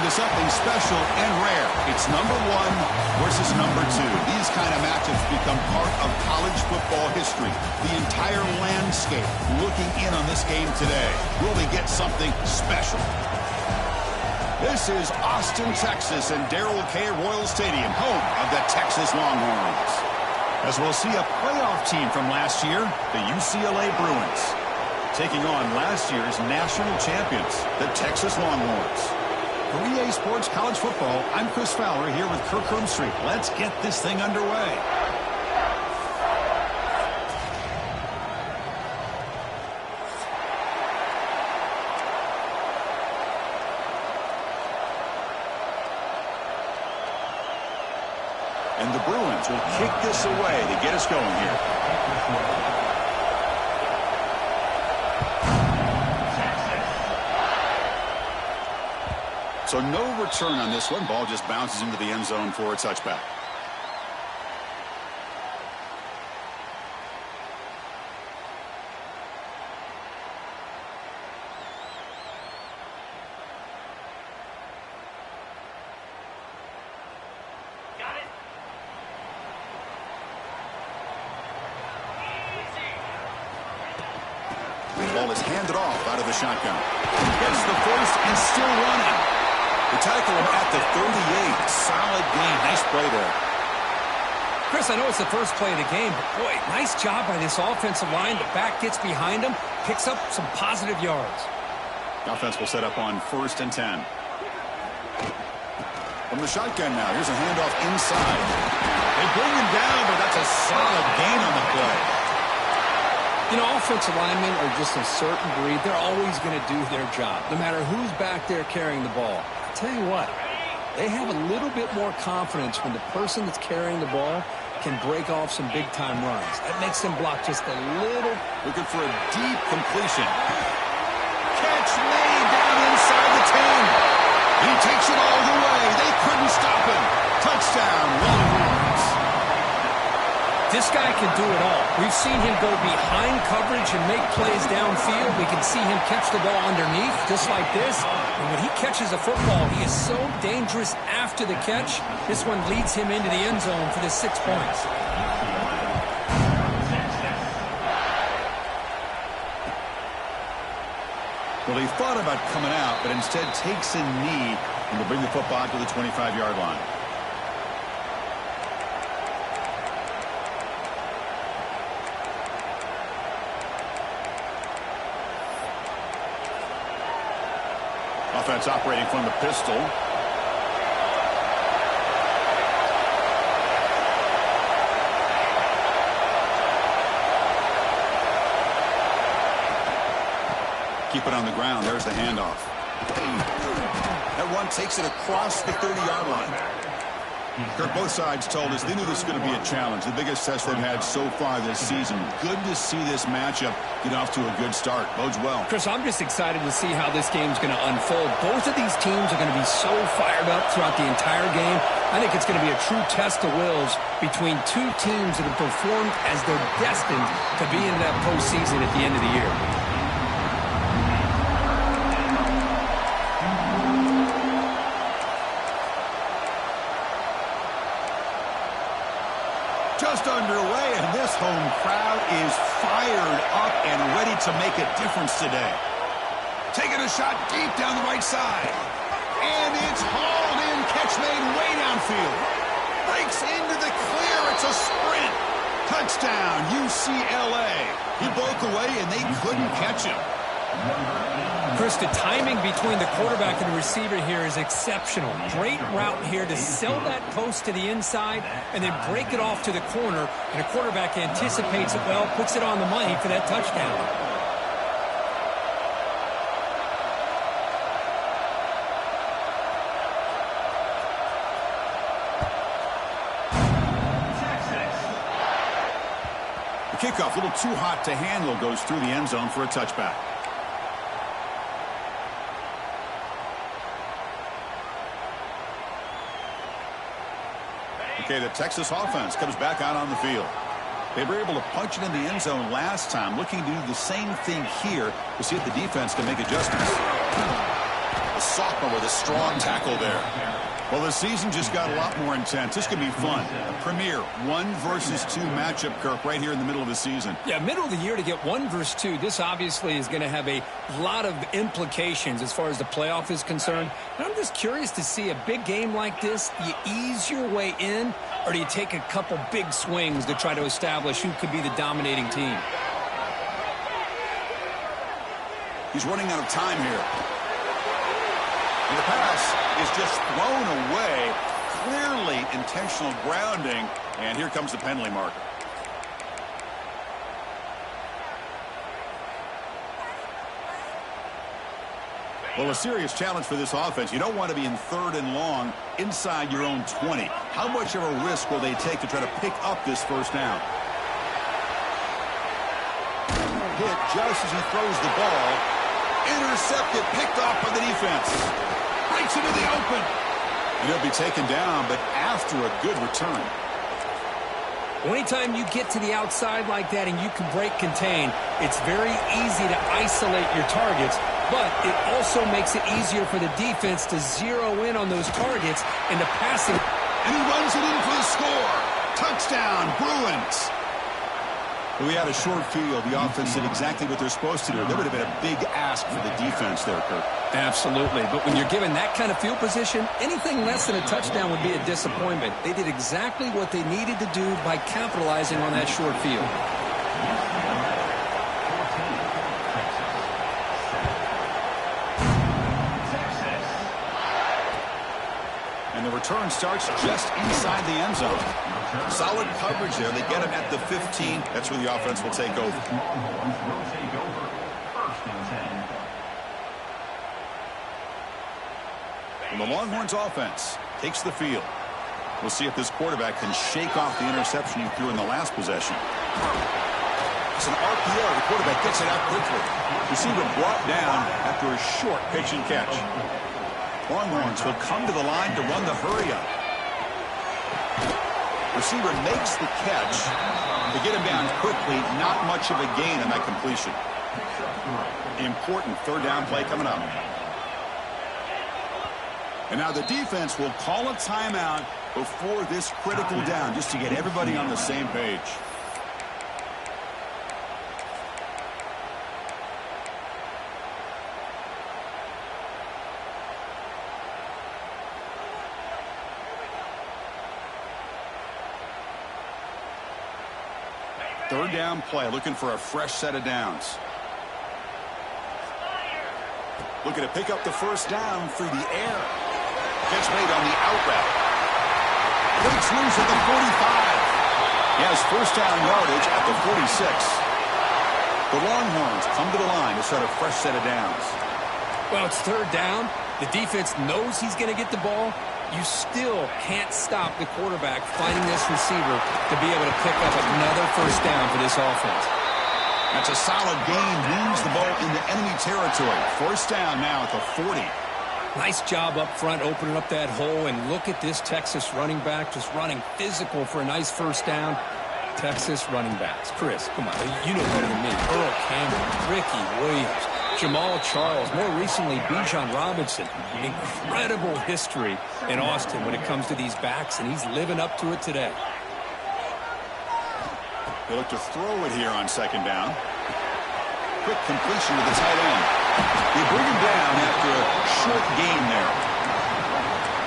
into something special and rare. It's number 1 versus number 2. These kind of matchups become part of college football history. The entire landscape looking in on this game today. Will they get something special? This is Austin, Texas, and Darrell K. Royal Stadium, home of the Texas Longhorns. As we'll see a playoff team from last year, the UCLA Bruins, taking on last year's national champions, the Texas Longhorns. For EA Sports College Football, I'm Chris Fowler here with Kirk Hermstreet. Let's get this thing underway. And the Bruins will kick this away to get us going here. So no return on this one. Ball just bounces into the end zone for a touchback. Ball is handed off out of the shotgun. Gets the first and still running. They tackle him at the 38. Solid gain. Nice play there. Chris, I know it's the first play of the game, but boy, nice job by this offensive line. The back gets behind him, picks up some positive yards. The offense will set up on 1st and 10. From the shotgun now, here's a handoff inside. They bring him down, but that's a solid gain on the play. You know, offensive linemen are just a certain breed. They're always going to do their job, no matter who's back there carrying the ball. I'll tell you what, they have a little bit more confidence when the person that's carrying the ball can break off some big-time runs. That makes them block just a little. Looking for a deep completion. Catch made down inside the 10. He takes it all the way. They couldn't stop him. Touchdown, Longhorns. This guy can do it all. We've seen him go behind coverage and make plays downfield. We can see him catch the ball underneath, just like this. And when he catches a football, he is so dangerous after the catch. This one leads him into the end zone for the 6 points. Well, he thought about coming out, but instead takes a knee and will bring the football to the 25-yard line. Offense operating from the pistol. Keep it on the ground. There's the handoff. That one takes it across the 30-yard line. Kirk, both sides told us they knew this was going to be a challenge, the biggest test they've had so far this season. Good to see this matchup get off to a good start. Bodes well. Chris, I'm just excited to see how this game's going to unfold. Both of these teams are going to be so fired up throughout the entire game. I think it's going to be a true test of wills between two teams that have performed as they're destined to be in that postseason at the end of the year. Just underway, and this home crowd is fired up and ready to make a difference today. Taking a shot deep down the right side. And it's hauled in. Catch made way downfield. Breaks into the clear. It's a sprint. Touchdown, UCLA. He broke away, and they couldn't catch him. Chris, the timing between the quarterback and the receiver here is exceptional. Great route here to sell that post to the inside and then break it off to the corner, and the quarterback anticipates it well, puts it on the money for that touchdown. The kickoff, a little too hot to handle, goes through the end zone for a touchback. Okay, the Texas offense comes back out on the field. They were able to punch it in the end zone last time, looking to do the same thing here to see if the defense can make adjustments. A sophomore with a strong tackle there. Well, the season just got a lot more intense. This could be fun. A premier 1 versus 2 matchup, Kirk, right here in the middle of the season. Yeah, middle of the year to get 1 versus 2. This obviously is going to have a lot of implications as far as the playoff is concerned. And I'm just curious to see a big game like this. Do you ease your way in, or do you take a couple big swings to try to establish who could be the dominating team? He's running out of time here. And the pass is just thrown away. Clearly intentional grounding. And here comes the penalty marker. Well, a serious challenge for this offense. You don't want to be in 3rd and long inside your own 20. How much of a risk will they take to try to pick up this first down? Hit just as he throws the ball. Intercepted, picked off by the defense. Breaks into the open. And he'll be taken down, but after a good return. Anytime you get to the outside like that and you can break contain, it's very easy to isolate your targets, but it also makes it easier for the defense to zero in on those targets and to pass it. And he runs it in for the score. Touchdown, Bruins. We had a short field. The offense did exactly what they're supposed to do. There would have been a big ask for the defense there, Kirk. Absolutely. But when you're given that kind of field position, anything less than a touchdown would be a disappointment. They did exactly what they needed to do by capitalizing on that short field. And the return starts just inside the end zone. Solid coverage there. They get him at the 15. That's where the offense will take over. And the Longhorns offense takes the field. We'll see if this quarterback can shake off the interception he threw in the last possession. It's an RPO. The quarterback gets it out quickly. Receiver brought down after a short pitch and catch. Longhorns will come to the line to run the hurry-up. Receiver makes the catch. To get him down quickly, not much of a gain on that completion. Important 3rd down play coming up. And now the defense will call a timeout before this critical down, just to get everybody on the same page. Third down play, looking for a fresh set of downs. Looking to pick up the first down through the air. Catch made on the out route. Breaks loose at the 45. He has first down yardage at the 46. The Longhorns come to the line to start a fresh set of downs. Well, it's 3rd down. The defense knows he's going to get the ball. You still can't stop the quarterback finding this receiver to be able to pick up another first down for this offense. That's a solid gain. Moves the ball into enemy territory. First down now at the 40. Nice job up front opening up that hole, and look at this Texas running back just running physical for a nice first down. Texas running backs. Chris, come on, you know better than me. Earl Campbell, Ricky Williams, Jamal Charles, more recently Bijan Robinson. Incredible history in Austin when it comes to these backs, and he's living up to it today. They look to throw it here on 2nd down. Quick completion to the tight end. They bring him down after a short gain there.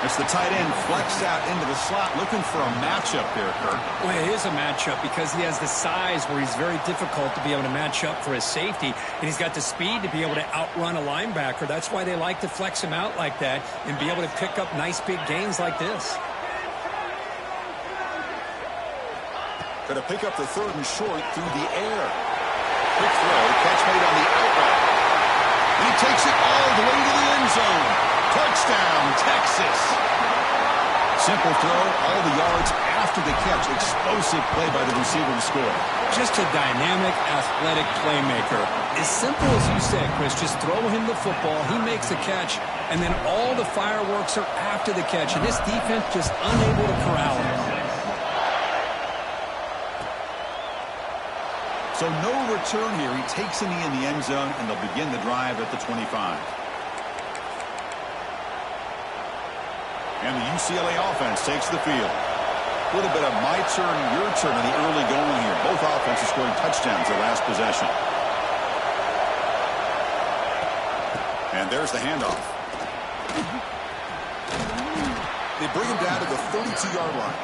As the tight end flexed out into the slot, looking for a matchup there, Kirk. Well, it is a matchup because he has the size where he's very difficult to be able to match up for his safety, and he's got the speed to be able to outrun a linebacker. That's why they like to flex him out like that and be able to pick up nice big gains like this. Going to pick up the 3rd and short through the air. Quick throw, catch made on the out route. And he takes it all the way to the end zone. Touchdown, Texas. Simple throw, all the yards after the catch. Explosive play by the receiver to score. Just a dynamic, athletic playmaker. As simple as you said, Chris, just throw him the football, he makes a catch, and then all the fireworks are after the catch, and this defense just unable to corral him. So no return here. He takes in the end zone, and they'll begin the drive at the 25. And the UCLA offense takes the field. A little bit of my turn, your turn in the early going here. Both offenses scoring touchdowns their last possession. And there's the handoff. They bring him down to the 32-yard line.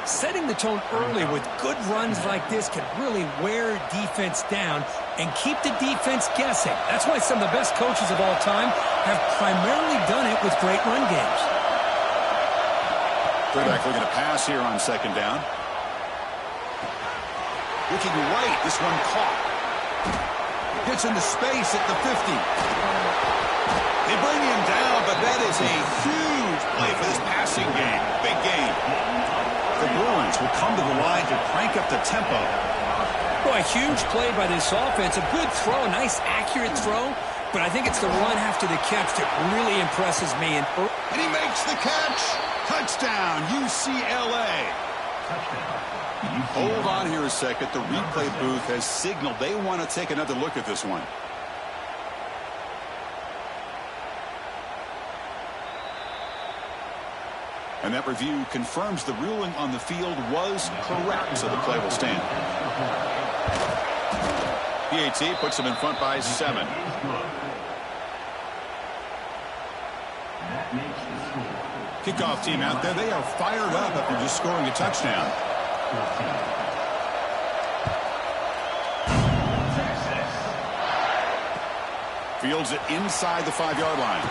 Setting the tone early with good runs like this can really wear defense down and keep the defense guessing. That's why some of the best coaches of all time have primarily done it with great run games. Quarterback looking to pass here on second down. Looking right. This one caught. Gets into space at the 50. They bring him down, but that is a huge play for this passing game. Big game. The Bruins will come to the line to crank up the tempo. Boy, a huge play by this offense. A good throw, a nice accurate throw. But I think it's the run after the catch that really impresses me. And he makes the catch. Touchdown, UCLA. Hold on here a second. The replay booth has signaled they want to take another look at this one. And that review confirms the ruling on the field was correct, so the play will stand. PAT puts them in front by 7. Kickoff team out there. They are fired up after just scoring a touchdown. Fields it inside the 5-yard line.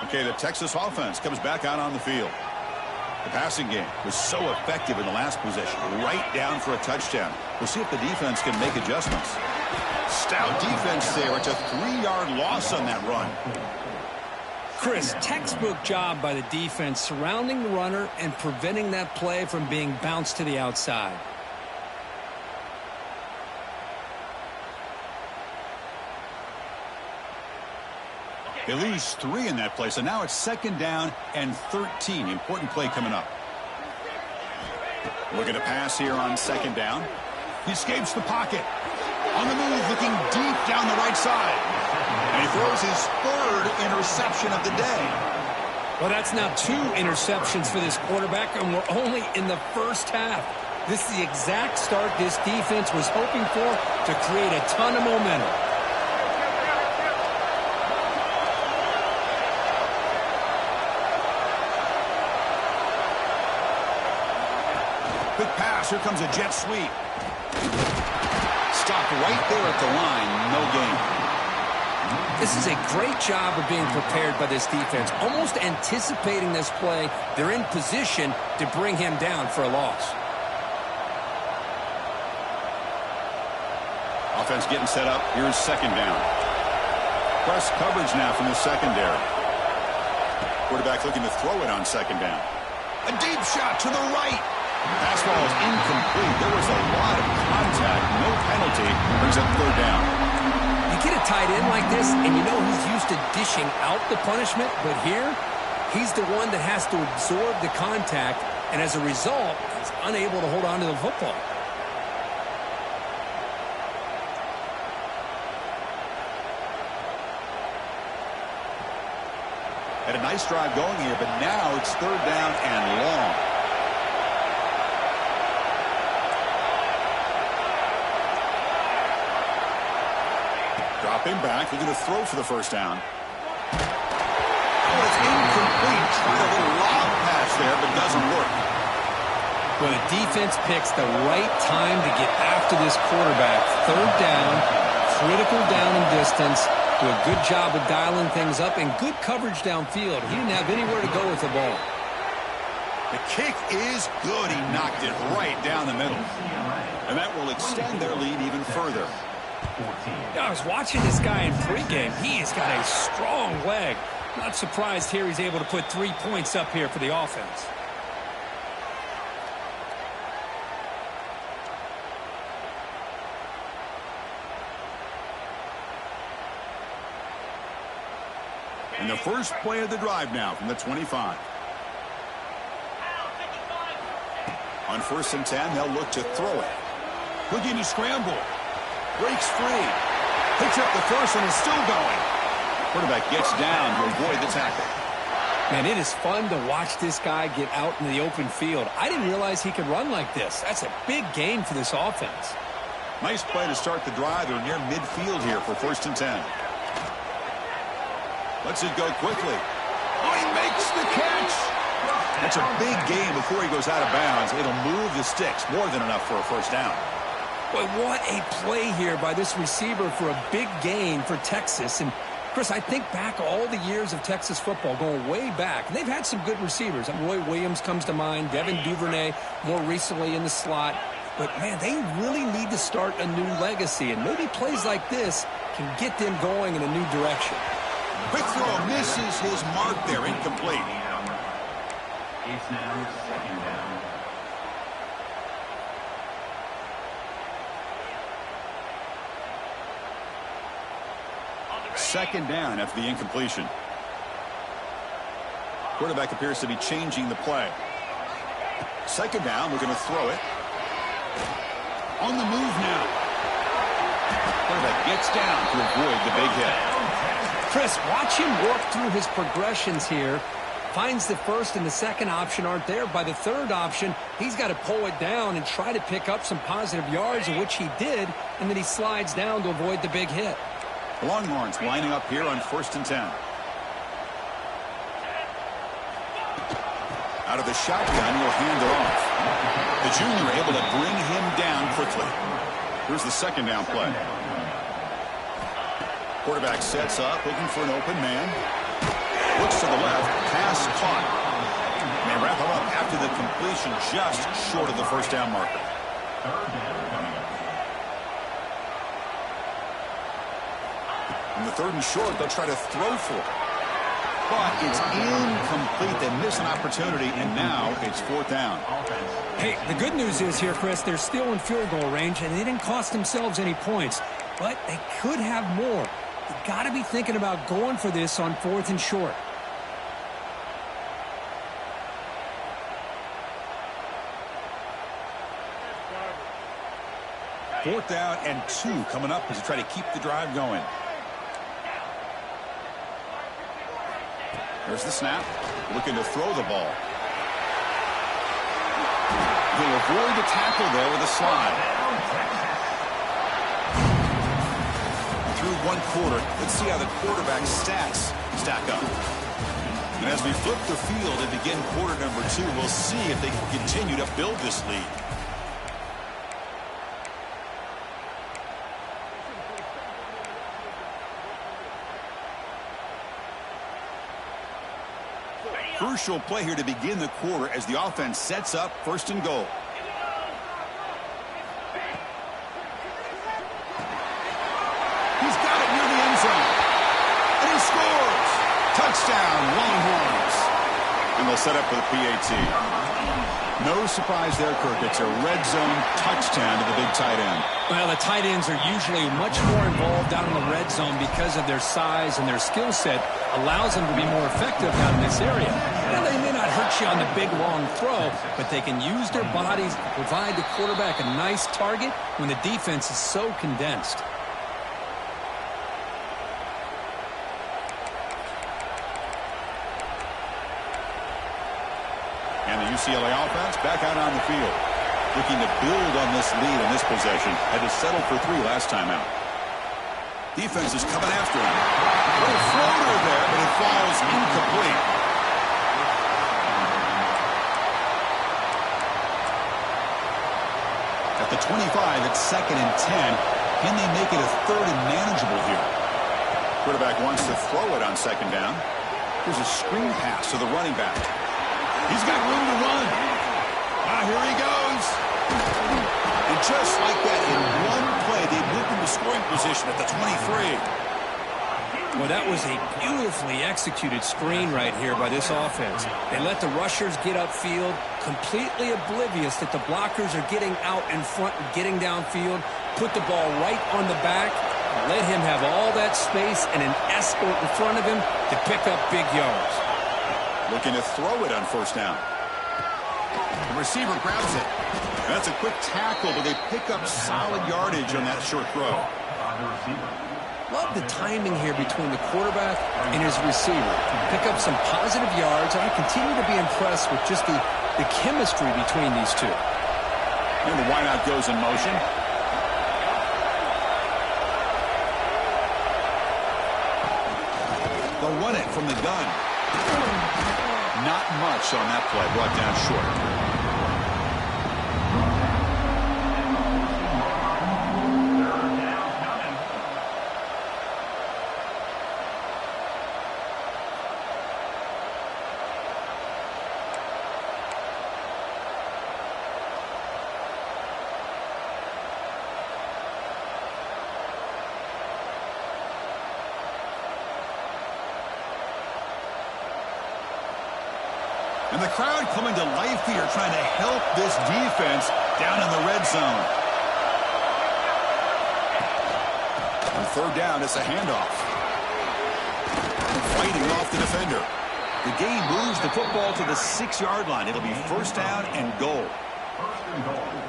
Okay, the Texas offense comes back out on the field. The passing game was so effective in the last possession, right down for a touchdown. We'll see if the defense can make adjustments. Stout defense there. It's a 3-yard loss on that run. Chris, textbook job by the defense surrounding the runner and preventing that play from being bounced to the outside. They lose 3 in that play, so now it's second down and 13. Important play coming up. Looking to pass here on second down. He escapes the pocket. On the move, looking deep down the right side. And he throws his 3rd interception of the day. Well, that's now 2 interceptions for this quarterback, and we're only in the first half. This is the exact start this defense was hoping for to create a ton of momentum. Quick pass. Here comes a jet sweep. Stopped right there at the line. No gain. This is a great job of being prepared by this defense. Almost anticipating this play, they're in position to bring him down for a loss. Offense getting set up. Here's second down. Press coverage now from the secondary. Quarterback looking to throw it on second down. A deep shot to the right. Pass ball is incomplete. There was a lot of contact. No penalty. Brings up 3rd down. You get a tight end like this, and you know he's used to dishing out the punishment, but here, he's the one that has to absorb the contact, and as a result, he's unable to hold on to the football. Had a nice drive going here, but now it's 3rd down and long. Dropping back, looking to throw for the first down. Oh, it's incomplete. Tried a little lob pass there, but doesn't work. Well, the defense picks the right time to get after this quarterback. 3rd down, critical down and distance. Do a good job of dialing things up and good coverage downfield. He didn't have anywhere to go with the ball. The kick is good. He knocked it right down the middle. And that will extend their lead even further. I was watching this guy in pregame. He has got a strong leg. Not surprised here he's able to put 3 points up here for the offense. And the first play of the drive now from the 25. On 1st and 10, they'll look to throw it. Looking to scramble. Breaks free. Picks up the first and is still going. Quarterback gets down to avoid the tackle. Man, it is fun to watch this guy get out in the open field. I didn't realize he could run like this. That's a big gain for this offense. Nice play to start the drive. They're near midfield here for 1st and 10. Lets it go quickly. Oh, he makes the catch. That's a big gain before he goes out of bounds. It'll move the sticks more than enough for a first down. Boy, what a play here by this receiver for a big gain for Texas. And, Chris, I think back all the years of Texas football, going way back. And they've had some good receivers. Roy Williams comes to mind, Devin Duvernay more recently in the slot. But, man, they really need to start a new legacy. And maybe plays like this can get them going in a new direction. Quick throw misses his mark there, incomplete. It's now 2nd down. Second down after the incompletion. Quarterback appears to be changing the play. 2nd down, we're going to throw it. On the move now. Quarterback gets down to avoid the big hit. Chris, watch him work through his progressions here. Finds the first and the second option aren't there. By the third option, he's got to pull it down and try to pick up some positive yards, of which he did, and then he slides down to avoid the big hit. Longhorns lining up here on 1st and 10. Out of the shotgun, he'll hand it off. The junior able to bring him down quickly. Here's the 2nd down play. Quarterback sets up, looking for an open man. Looks to the left, pass caught. And they wrap him up after the completion, just short of the first down marker. In the 3rd and short, they'll try to throw for it. But it's incomplete. They miss an opportunity, and now it's 4th down. Hey, the good news is here, Chris, they're still in field goal range, and they didn't cost themselves any points. But they could have more. You've got to be thinking about going for this on 4th and short. Fourth down and 2 coming up as they try to keep the drive going. There's the snap. Looking to throw the ball. He'll avoid the tackle there with a slide. Through 1 quarter, let's see how the quarterback's stats stack up. And as we flip the field and begin quarter number 2, we'll see if they can continue to build this lead. Crucial play here to begin the quarter as the offense sets up 1st and goal. He's got it near the end zone. And he scores. Touchdown, Longhorns. And they'll set up for the PAT. No surprise there, Kirk. It's a red zone touchdown to the big tight end. Well, the tight ends are usually much more involved down in the red zone because of their size, and their skill set allows them to be more effective down in this area. Well, they may not hurt you on the big, long throw, but they can use their bodies to provide the quarterback a nice target when the defense is so condensed. And the UCLA offense back out on the field. Looking to build on this lead in this possession. Had to settle for 3 last time out. Defense is coming after him. Little floater there, but it falls incomplete. At the 25, it's 2nd and 10. Can they make it a 3rd and manageable here? Quarterback wants to throw it on 2nd down. Here's a screen pass to the running back. He's got room to run. Here he goes. And just like that, in one play, they moved into scoring position at the 23. Well, that was a beautifully executed screen right here by this offense. They let the rushers get upfield, completely oblivious that the blockers are getting out in front and getting downfield, put the ball right on the back, Let him have all that space and an escort in front of him to pick up big yards. Looking to throw it on first down. The receiver grabs it. That's a quick tackle, but they pick up solid yardage on that short throw. Love the timing here between the quarterback and his receiver. Pick up some positive yards, and I continue to be impressed with just the chemistry between these two. And the wideout goes in motion. They'll run it from the gun. Not much on that play, brought down short. And the crowd coming to life here, trying to help this defense down in the red zone. On third down, it's a handoff. Fighting off the defender. The game moves the football to the 6-yard line. It'll be first down and goal.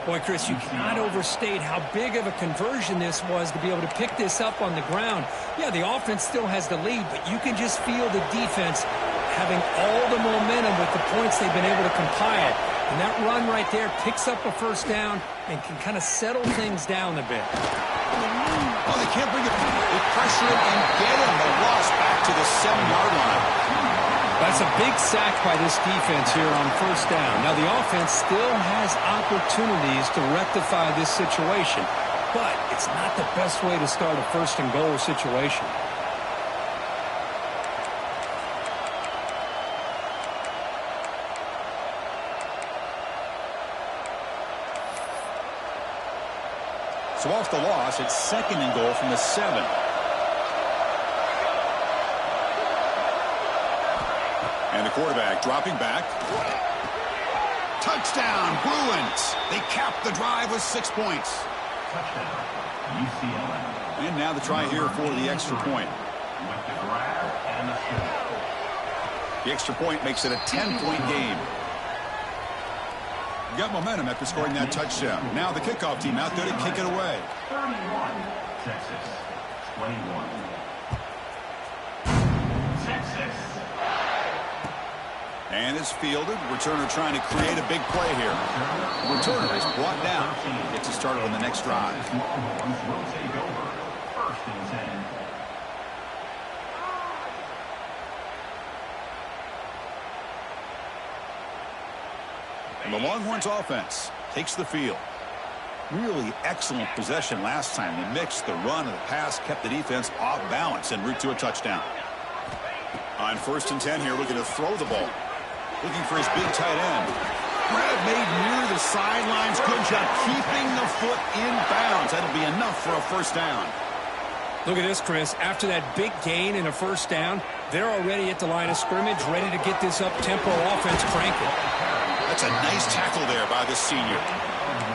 Boy, Chris, you cannot overstate how big of a conversion this was to be able to pick this up on the ground. Yeah, the offense still has the lead, but you can just feel the defense having all the momentum with the points they've been able to compile. And that run right there picks up a first down and can kind of settle things down a bit. Oh, they can't bring it. They pressure him and get him. The loss back to the 7-yard line. That's a big sack by this defense here on first down. Now, the offense still has opportunities to rectify this situation, but it's not the best way to start a first-and-goal situation. So off the loss, it's second and goal from the 7. And the quarterback dropping back. Touchdown, Bruins. They cap the drive with 6 points. Touchdown, UCLA. And now the try here for the extra point. With the grab and the score. The extra point makes it a 10-point game. Got momentum after scoring that touchdown. Now the kickoff team out there to kick it away. 31, Texas, 21. Texas. And it's fielded. Returner trying to create a big play here. Returner is brought down. Gets it started on the next drive. Longhorns will take over. First and 10. And the Longhorns offense takes the field. Really excellent possession last time. The mix, the run, and the pass kept the defense off balance en route to a touchdown. On first and 10 here, looking to throw the ball. Looking for his big tight end. Grab made near the sidelines. Good job keeping the foot in bounds. That'll be enough for a first down. Look at this, Chris. After that big gain and a first down, they're already at the line of scrimmage, ready to get this up-tempo offense cranking. That's a nice tackle there by the senior.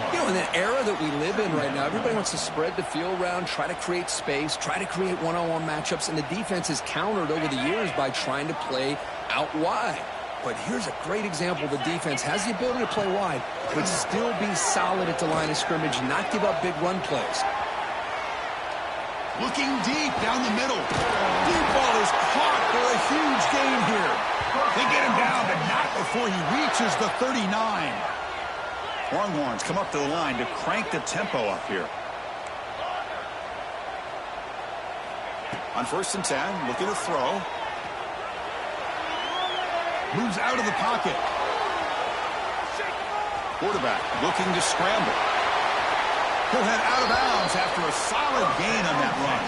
You know, in the era that we live in right now, everybody wants to spread the field around, try to create space, try to create one-on-one matchups, and the defense has countered over the years by trying to play out wide. But here's a great example. The defense has the ability to play wide, but still be solid at the line of scrimmage, not give up big run plays. Looking deep down the middle. Deep ball is caught for a huge gain here. They get him down, but not before he reaches the 39. Longhorns come up to the line to crank the tempo up here. On first and 10, looking to throw. Moves out of the pocket. Quarterback looking to scramble. He'll head out of bounds after a solid gain on that run.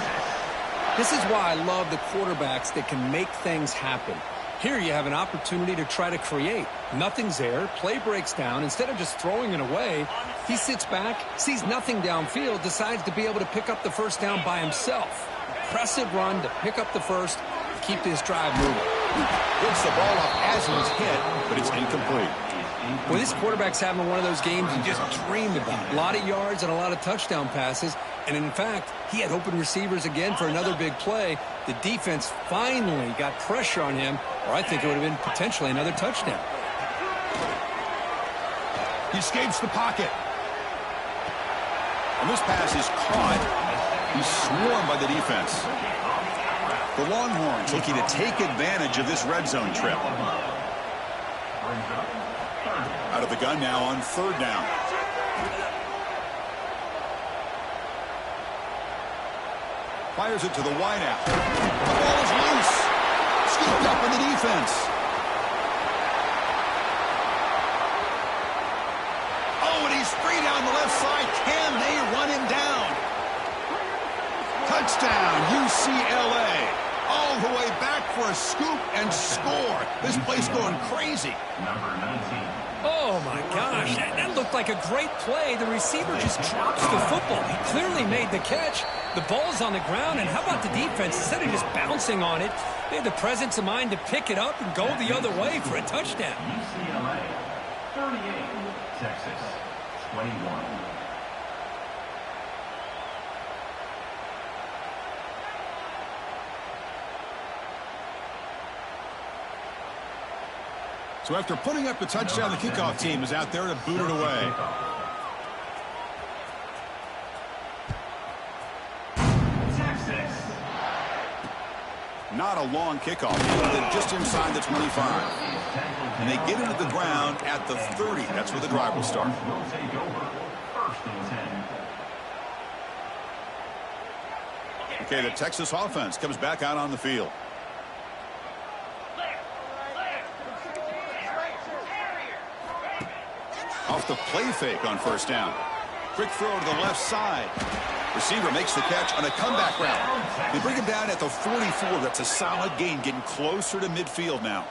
This is why I love the quarterbacks that can make things happen. Here you have an opportunity to try to create. Nothing's there. Play breaks down. Instead of just throwing it away, he sits back, sees nothing downfield, decides to be able to pick up the first down by himself. Impressive run to pick up the first, keep this drive moving. Gets the ball up as he's hit, but it's incomplete. Well, this quarterback's having one of those games you just dreamed about. A lot of yards and a lot of touchdown passes. And in fact, he had open receivers again for another big play. The defense finally got pressure on him, or I think it would have been potentially another touchdown. He escapes the pocket. And this pass is caught. He's swarmed by the defense. The Longhorns looking to take advantage of this red zone trip. Out of the gun now on third down. Fires it to the wideout. The ball is loose. Scooped up in the defense. Oh, and he's free down the left side. Can they run him down? Touchdown, UCLA. All the way back for a scoop and score. This place going crazy. Number 19. Oh, my gosh. That looked like a great play. The receiver just drops the football. He clearly made the catch. The ball's on the ground, and how about the defense? Instead of just bouncing on it, they had the presence of mind to pick it up and go the other way for a touchdown. UCLA 38, Texas 21. So after putting up the touchdown, the kickoff team is out there to boot it away. Texas. Not a long kickoff. They're just inside the 25. And they get into the ground at the 30. That's where the drive will start. Will take over. First and 10. Okay, the Texas offense comes back out on the field. Off the play fake on first down. Quick throw to the left side. Receiver makes the catch on a comeback route. They bring him down at the 44. That's a solid gain, getting closer to midfield now.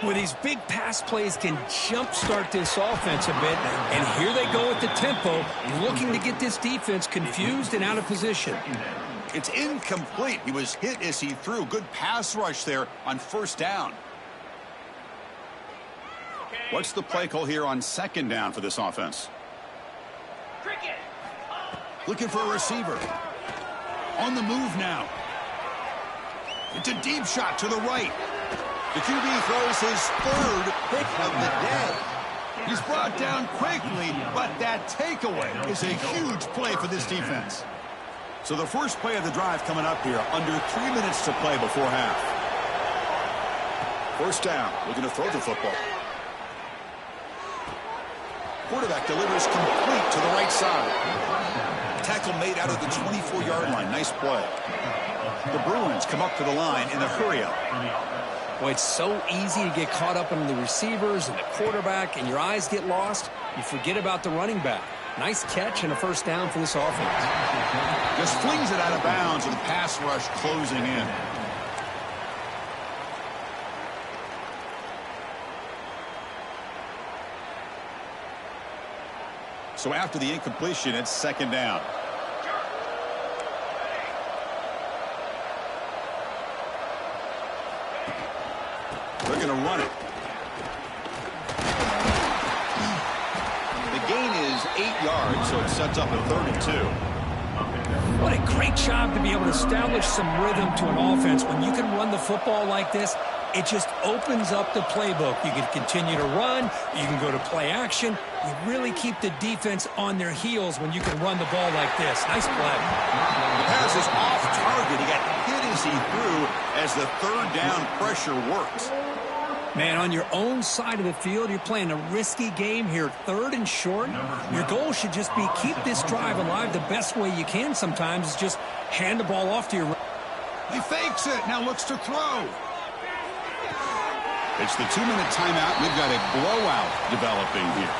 Well, these big pass plays can jumpstart this offense a bit. And here they go at the tempo, looking to get this defense confused and out of position. It's incomplete. He was hit as he threw. Good pass rush there on first down. What's the play call here on second down for this offense? Looking for a receiver. On the move now. It's a deep shot to the right. The QB throws his third pick of the day. He's brought down quickly, but that takeaway is a huge play for this defense. So the first play of the drive coming up here, under 3 minutes to play before half. First down, looking to throw the football. Quarterback delivers complete to the right side. Tackle made out of the 24-yard line. Nice play. The Bruins come up to the line in a hurry-up. Boy, it's so easy to get caught up in the receivers and the quarterback, and your eyes get lost. You forget about the running back. Nice catch and a first down for this offense. Just flings it out of bounds with the pass rush closing in. So after the incompletion, it's second down. They're going to run it. The gain is 8 yards, so it sets up a 3rd and 2. What a great job to be able to establish some rhythm to an offense. When you can run the football like this, it just opens up the playbook. You can continue to run. You can go to play action. You really keep the defense on their heels when you can run the ball like this. Nice play. The pass is off target. He got hit as he threw as the third down pressure worked. Man, on your own side of the field, you're playing a risky game here, 3rd and short. Your goal should just be keep this drive alive the best way you can sometimes is just hand the ball off to your... He fakes it, now looks to throw. It's the 2-minute timeout. We've got a blowout developing here.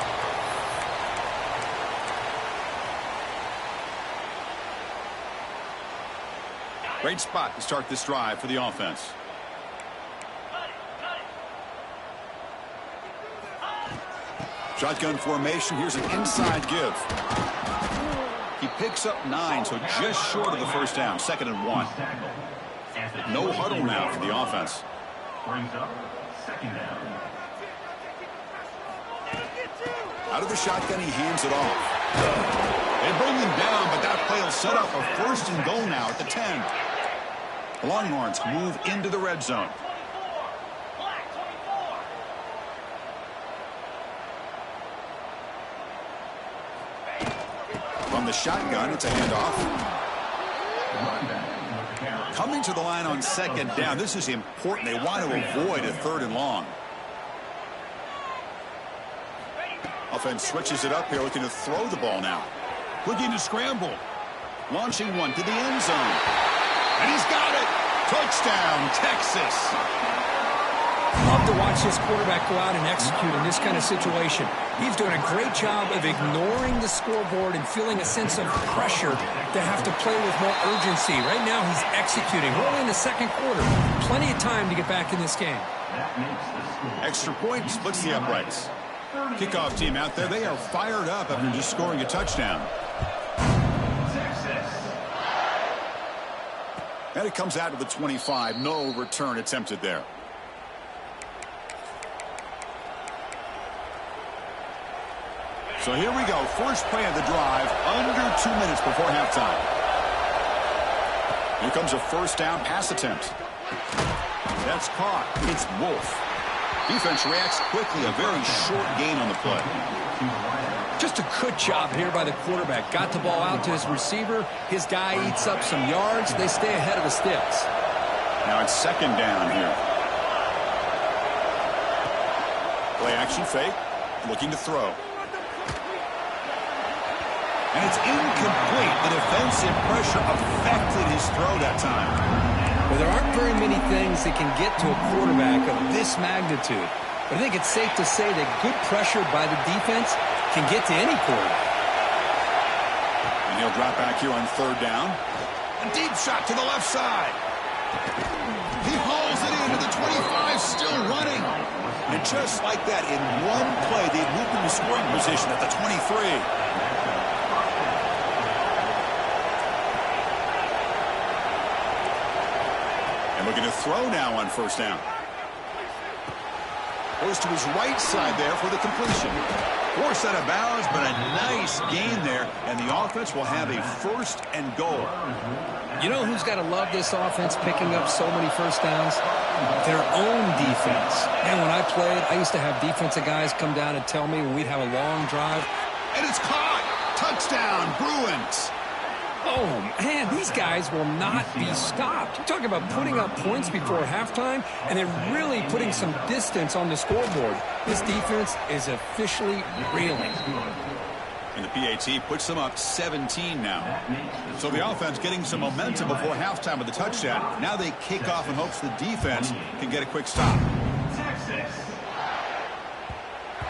Great spot to start this drive for the offense. Shotgun formation. Here's an inside give. He picks up 9, so just short of the first down. 2nd and 1. No huddle now for the offense. Brings up second down. Out of the shotgun, he hands it off. They bring him down, but that play will set up a first and goal now at the 10. The Longhorns move into the red zone. From the shotgun, it's a handoff. Coming to the line on second down. This is important. They want to avoid a third and long. Offense switches it up here, looking to throw the ball now. Looking to scramble. Launching one to the end zone. And he's got it. Touchdown, Texas. Love to watch this quarterback go out and execute in this kind of situation. He's doing a great job of ignoring the scoreboard and feeling a sense of pressure to have to play with more urgency. Right now he's executing. We're only in the second quarter. Plenty of time to get back in this game. Extra point splits the uprights. Kickoff team out there. They are fired up after just scoring a touchdown. And it comes out to the 25. No return attempted there. So here we go. First play of the drive. Under 2 minutes before halftime. Here comes a first down pass attempt. That's caught. It's Wolf. Defense reacts quickly. A very short gain on the play. Just a good job here by the quarterback. Got the ball out to his receiver. His guy eats up some yards. They stay ahead of the sticks. Now it's second down here. Play action fake. Looking to throw. And it's incomplete. The defensive pressure affected his throw that time. Well, there aren't very many things that can get to a quarterback of this magnitude. But I think it's safe to say that good pressure by the defense can get to any quarterback. And he'll drop back here on third down. A deep shot to the left side. He hauls it into the 25, still running. And just like that, in one play, they moved into scoring position at the 23. Looking to throw now on first down. Goes to his right side there for the completion. Forced out of bounds, but a nice gain there. And the offense will have a first and goal. You know who's got to love this offense picking up so many first downs? Their own defense. And when I played, I used to have defensive guys come down and tell me when we'd have a long drive. And it's caught. Touchdown, Bruins. Oh, man, these guys will not be stopped. You're talking about putting up points before halftime, and they're really putting some distance on the scoreboard. This defense is officially reeling. And the PAT puts them up 17 now. So the offense getting some momentum before halftime with the touchdown. Now they kick off in hopes the defense can get a quick stop.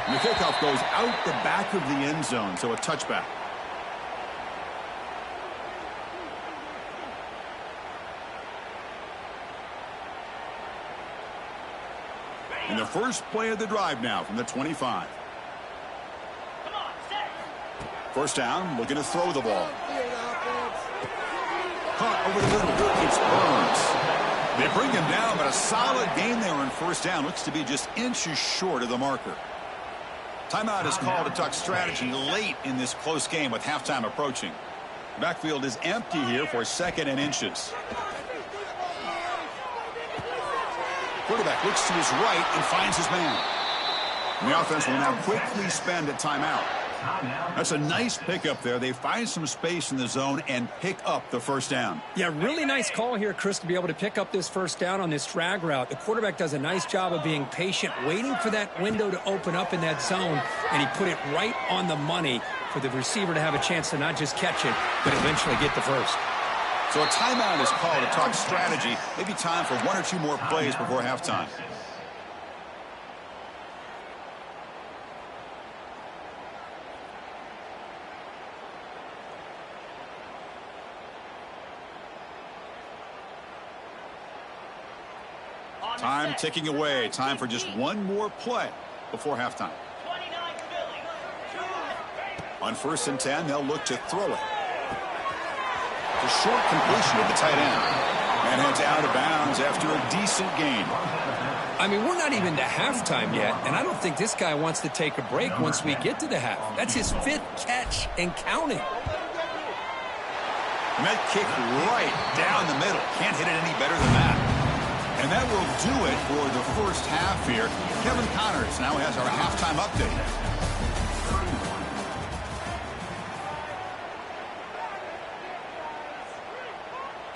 And the kickoff goes out the back of the end zone, so a touchback. And the first play of the drive now from the 25. First down, looking to throw the ball. Caught over the middle. It's Burns. They bring him down, but a solid gain there on first down. Looks to be just inches short of the marker. Timeout is called to talk strategy late in this close game with halftime approaching. Backfield is empty here for second and inches. Quarterback looks to his right and finds his man. And the offense will now quickly spend a timeout. That's a nice pickup there. They find some space in the zone and pick up the first down. Yeah, really nice call here, Chris, to be able to pick up this first down on this drag route. The quarterback does a nice job of being patient, waiting for that window to open up in that zone, and he put it right on the money for the receiver to have a chance to not just catch it, but eventually get the first. So a timeout is called to talk strategy. Maybe time for one or two more plays before halftime. Time ticking away. Time for just one more play before halftime. On first and 10, they'll look to throw it. A short completion of the tight end. And heads out of bounds after a decent gain. I mean, we're not even to halftime yet, and I don't think this guy wants to take a break once we get to the half. That's his 5th catch and counting. And that kick right down the middle. Can't hit it any better than that. And that will do it for the first half here. Kevin Connors now has our halftime update.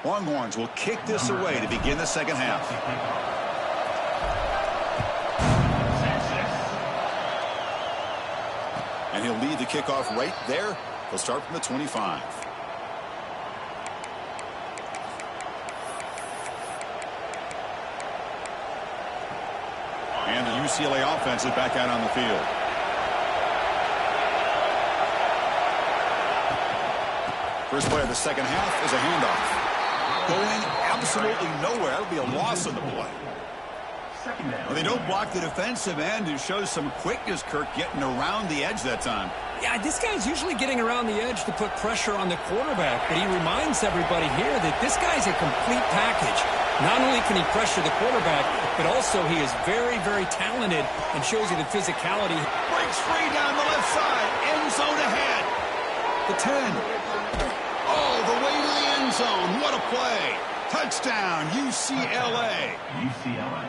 Longhorns will kick this away to begin the second half. And he'll lead the kickoff right there. He'll start from the 25. And the UCLA offense is back out on the field. First play of the second half is a handoff. Going absolutely nowhere. That'll be a loss on the play. Well, they don't block the defensive end, who shows some quickness, Kirk, getting around the edge that time. Yeah, this guy's usually getting around the edge to put pressure on the quarterback, but he reminds everybody here that this guy's a complete package. Not only can he pressure the quarterback, but also he is very, very talented and shows you the physicality. Breaks free down the left side. End zone ahead. The 10. Oh, the way to the end zone. What a play. Touchdown, UCLA. UCLA.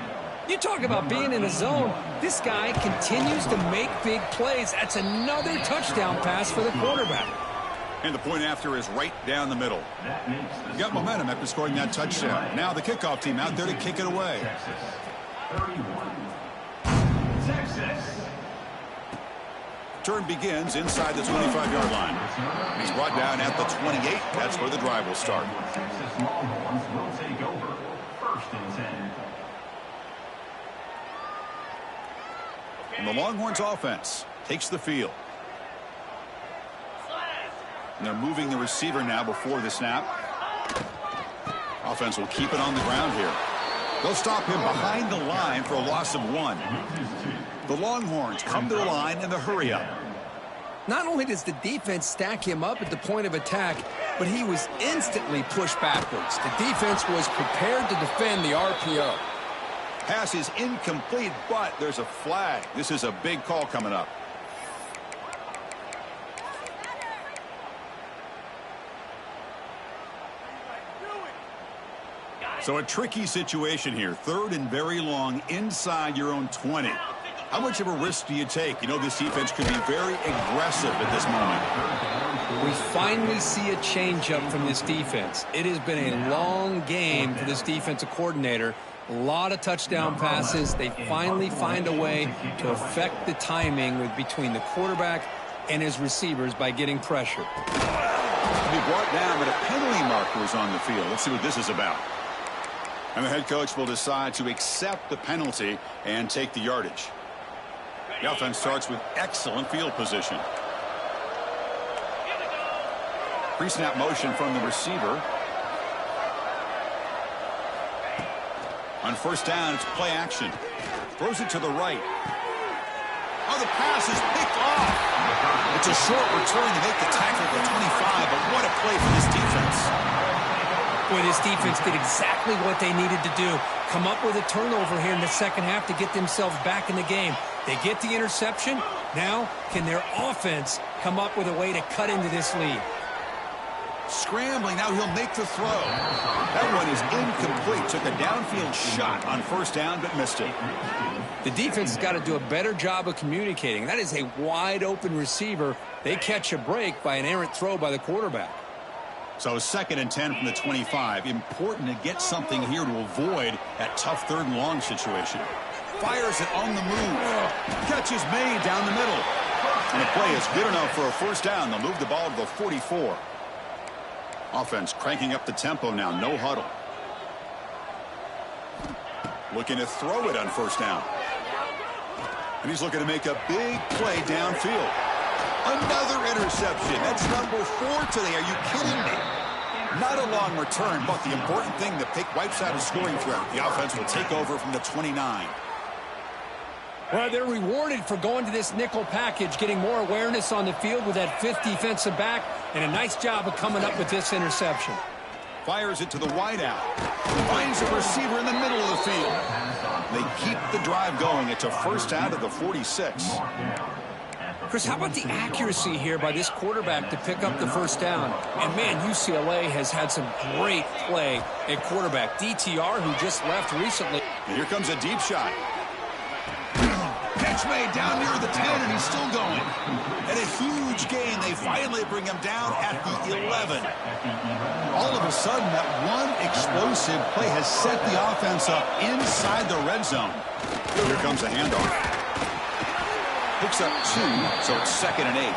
You talk about being in a zone. This guy continues to make big plays. That's another touchdown pass for the quarterback. And the point after is right down the middle. You got momentum after scoring that touchdown. Now the kickoff team out there to kick it away. Texas. Turn begins inside the 25-yard line. He's brought down at the 28. That's where the drive will start. Texas Longhorns will take over. 1st and 10. And the Longhorns offense takes the field. And they're moving the receiver now before the snap. Offense will keep it on the ground here. They'll stop him behind the line for a loss of 1. The Longhorns come to the line in the hurry-up. Not only does the defense stack him up at the point of attack, but he was instantly pushed backwards. The defense was prepared to defend the RPO. Pass is incomplete, but there's a flag. This is a big call coming up. So a tricky situation here. 3rd and very long inside your own 20. How much of a risk do you take? You know, this defense could be very aggressive at this moment. We finally see a changeup from this defense. It has been a long game for this defensive coordinator. A lot of touchdown passes. They finally find a way to affect the timing between the quarterback and his receivers by getting pressure. To be brought down, but a penalty marker is on the field. Let's see what this is about. And the head coach will decide to accept the penalty and take the yardage. The offense starts with excellent field position. Pre-snap motion from the receiver. On first down, it's play action. Throws it to the right. Oh, the pass is picked off. It's a short return to make the tackle at the 25, but what a play for this defense. Boy, this defense did exactly what they needed to do. Come up with a turnover here in the second half to get themselves back in the game. They get the interception. Now, can their offense come up with a way to cut into this lead? Scrambling, now he'll make the throw. That one is incomplete. Took a downfield shot on first down, but missed it. The defense has got to do a better job of communicating. That is a wide open receiver. They catch a break by an errant throw by the quarterback. So 2nd and 10 from the 25. Important to get something here to avoid that tough 3rd and long situation. Fires it on the move. Catch is made down the middle. And the play is good enough for a first down. They'll move the ball to the 44. Offense cranking up the tempo now. No huddle. Looking to throw it on first down. And he's looking to make a big play downfield. Another interception. That's number 4 today. Are you kidding me? Not a long return, but the important thing, the pick wipes out a scoring threat. The offense will take over from the 29. Well, they're rewarded for going to this nickel package, getting more awareness on the field with that 5th defensive back, and a nice job of coming up with this interception. Fires it to the wideout. Finds a receiver in the middle of the field. They keep the drive going. It's a first out of the 46. Chris, how about the accuracy here by this quarterback to pick up the first down? And, man, UCLA has had some great play at quarterback. DTR, who just left recently. And here comes a deep shot. Catch made down near the 10, and he's still going. And a huge gain. They finally bring him down at the 11. All of a sudden, that one explosive play has set the offense up inside the red zone. Here comes a handoff. Picks up 2, so it's 2nd and 8.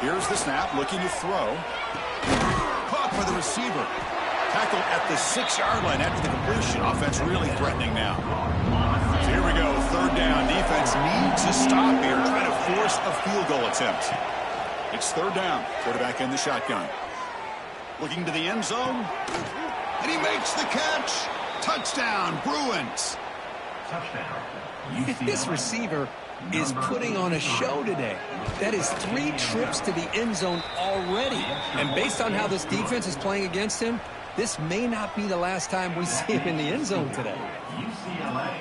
Here's the snap, looking to throw. Caught by the receiver. Tackled at the 6-yard line after the completion. Offense really threatening now. So here we go, 3rd down. Defense needs to stop here, trying to force a field goal attempt. It's 3rd down. Quarterback in the shotgun. Looking to the end zone. And he makes the catch. Touchdown, Bruins. This receiver is putting on a show today. That is 3 trips to the end zone already. And based on how this defense is playing against him, this may not be the last time we see him in the end zone today. UCLA,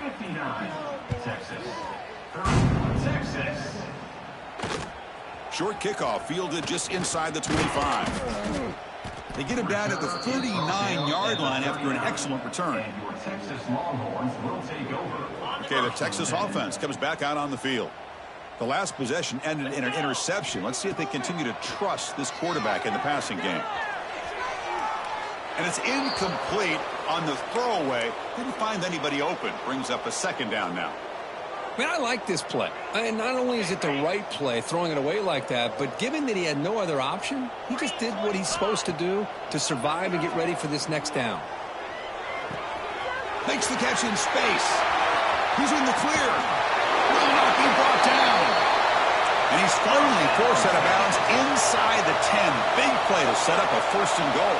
59, Texas. Texas. Short kickoff fielded just inside the 25. They get him down at the 39-yard line after an excellent return. And your Texas Longhorns will take over. Okay, the Texas offense comes back out on the field. The last possession ended in an interception. Let's see if they continue to trust this quarterback in the passing game. And it's incomplete on the throwaway. Didn't find anybody open. Brings up a 2nd down now. Man, I like this play. And not only is it the right play, throwing it away like that, but given that he had no other option, he just did what he's supposed to do to survive and get ready for this next down. Makes the catch in space. He's in the clear. Will not be brought down. And he's finally forced out of bounds inside the 10. Big play to set up a 1st and goal.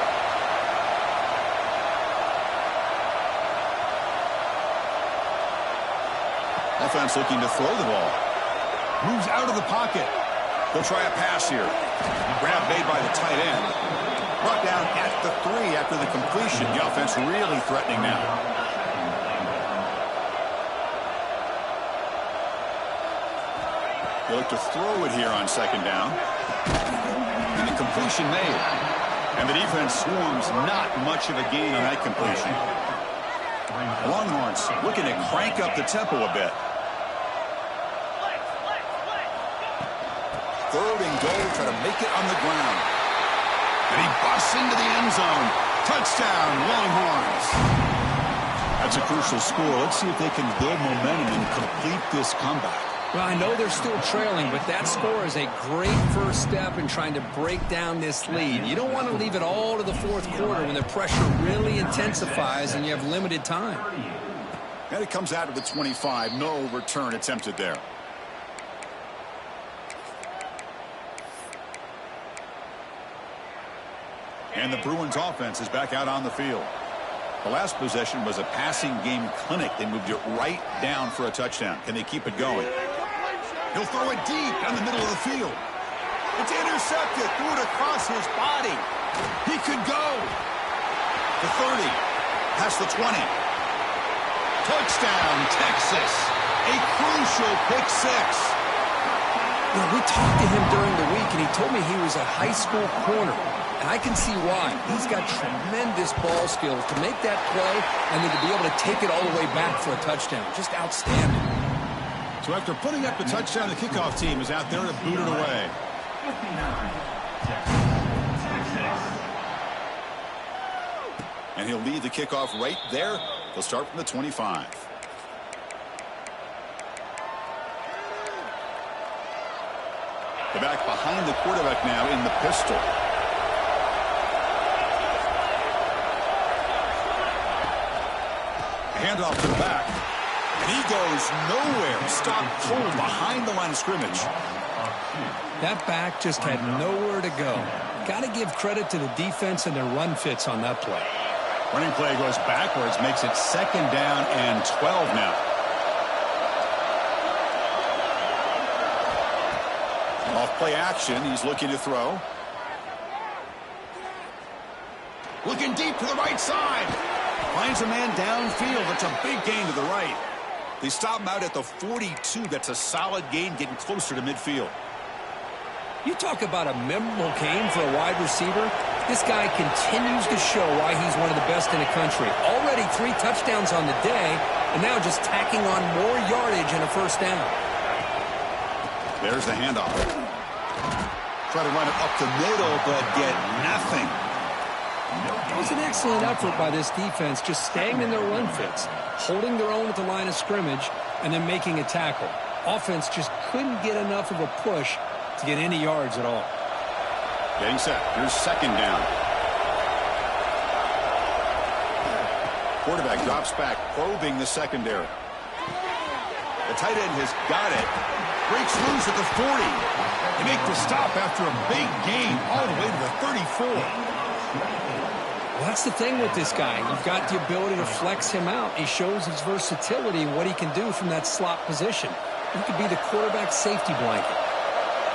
Offense looking to throw the ball. Moves out of the pocket. They'll try a pass here. Grab made by the tight end. Brought down at the 3 after the completion. The offense really threatening now. They look to throw it here on 2nd down. And the completion made. And the defense swarms not much of a gain on that completion. Longhorns looking to crank up the tempo a bit. 3rd and goal, try to make it on the ground. And he busts into the end zone. Touchdown, Longhorns. That's a crucial score. Let's see if they can build momentum and complete this comeback. Well, I know they're still trailing, but that score is a great first step in trying to break down this lead. You don't want to leave it all to the 4th quarter when the pressure really intensifies and you have limited time. And it comes out of the 25. No return attempted there. And the Bruins offense is back out on the field. The last possession was a passing game clinic. They moved it right down for a touchdown. Can they keep it going? He'll throw it deep down the middle of the field. It's intercepted. Threw it across his body. He could go. The 30. Past the 20. Touchdown, Texas. A crucial pick 6. You know, we talked to him during the week, and he told me he was a high school corner. And I can see why. He's got tremendous ball skills to make that play and then to be able to take it all the way back for a touchdown. Just outstanding. So after putting up the touchdown, the kickoff team is out there to boot it away. 59, Texas. And he'll lead the kickoff right there. They'll start from the 25. The back behind the quarterback now in the pistol. Handoff to the back. And he goes nowhere. Stop cold behind the line of scrimmage. That back just had nowhere to go. Got to give credit to the defense and their run fits on that play. Running play goes backwards, makes it 2nd down and 12 now. Play action. He's looking to throw. Looking deep to the right side. Finds a man downfield. It's a big gain to the right. They stop him out at the 42. That's a solid gain, getting closer to midfield. You talk about a memorable game for a wide receiver. This guy continues to show why he's one of the best in the country. Already 3 touchdowns on the day, and now just tacking on more yardage and a first down. There's the handoff. Try to run it up the middle, but get nothing. It was an excellent effort by this defense, just staying in their run fits, holding their own at the line of scrimmage, and then making a tackle. Offense just couldn't get enough of a push to get any yards at all. Getting set. Here's second down. Quarterback drops back, probing the secondary. The tight end has got it. Breaks loose at the 40. They make the stop after a big gain all the way to the 34. Well, that's the thing with this guy. You've got the ability to flex him out. He shows his versatility and what he can do from that slot position. He could be the quarterback safety blanket.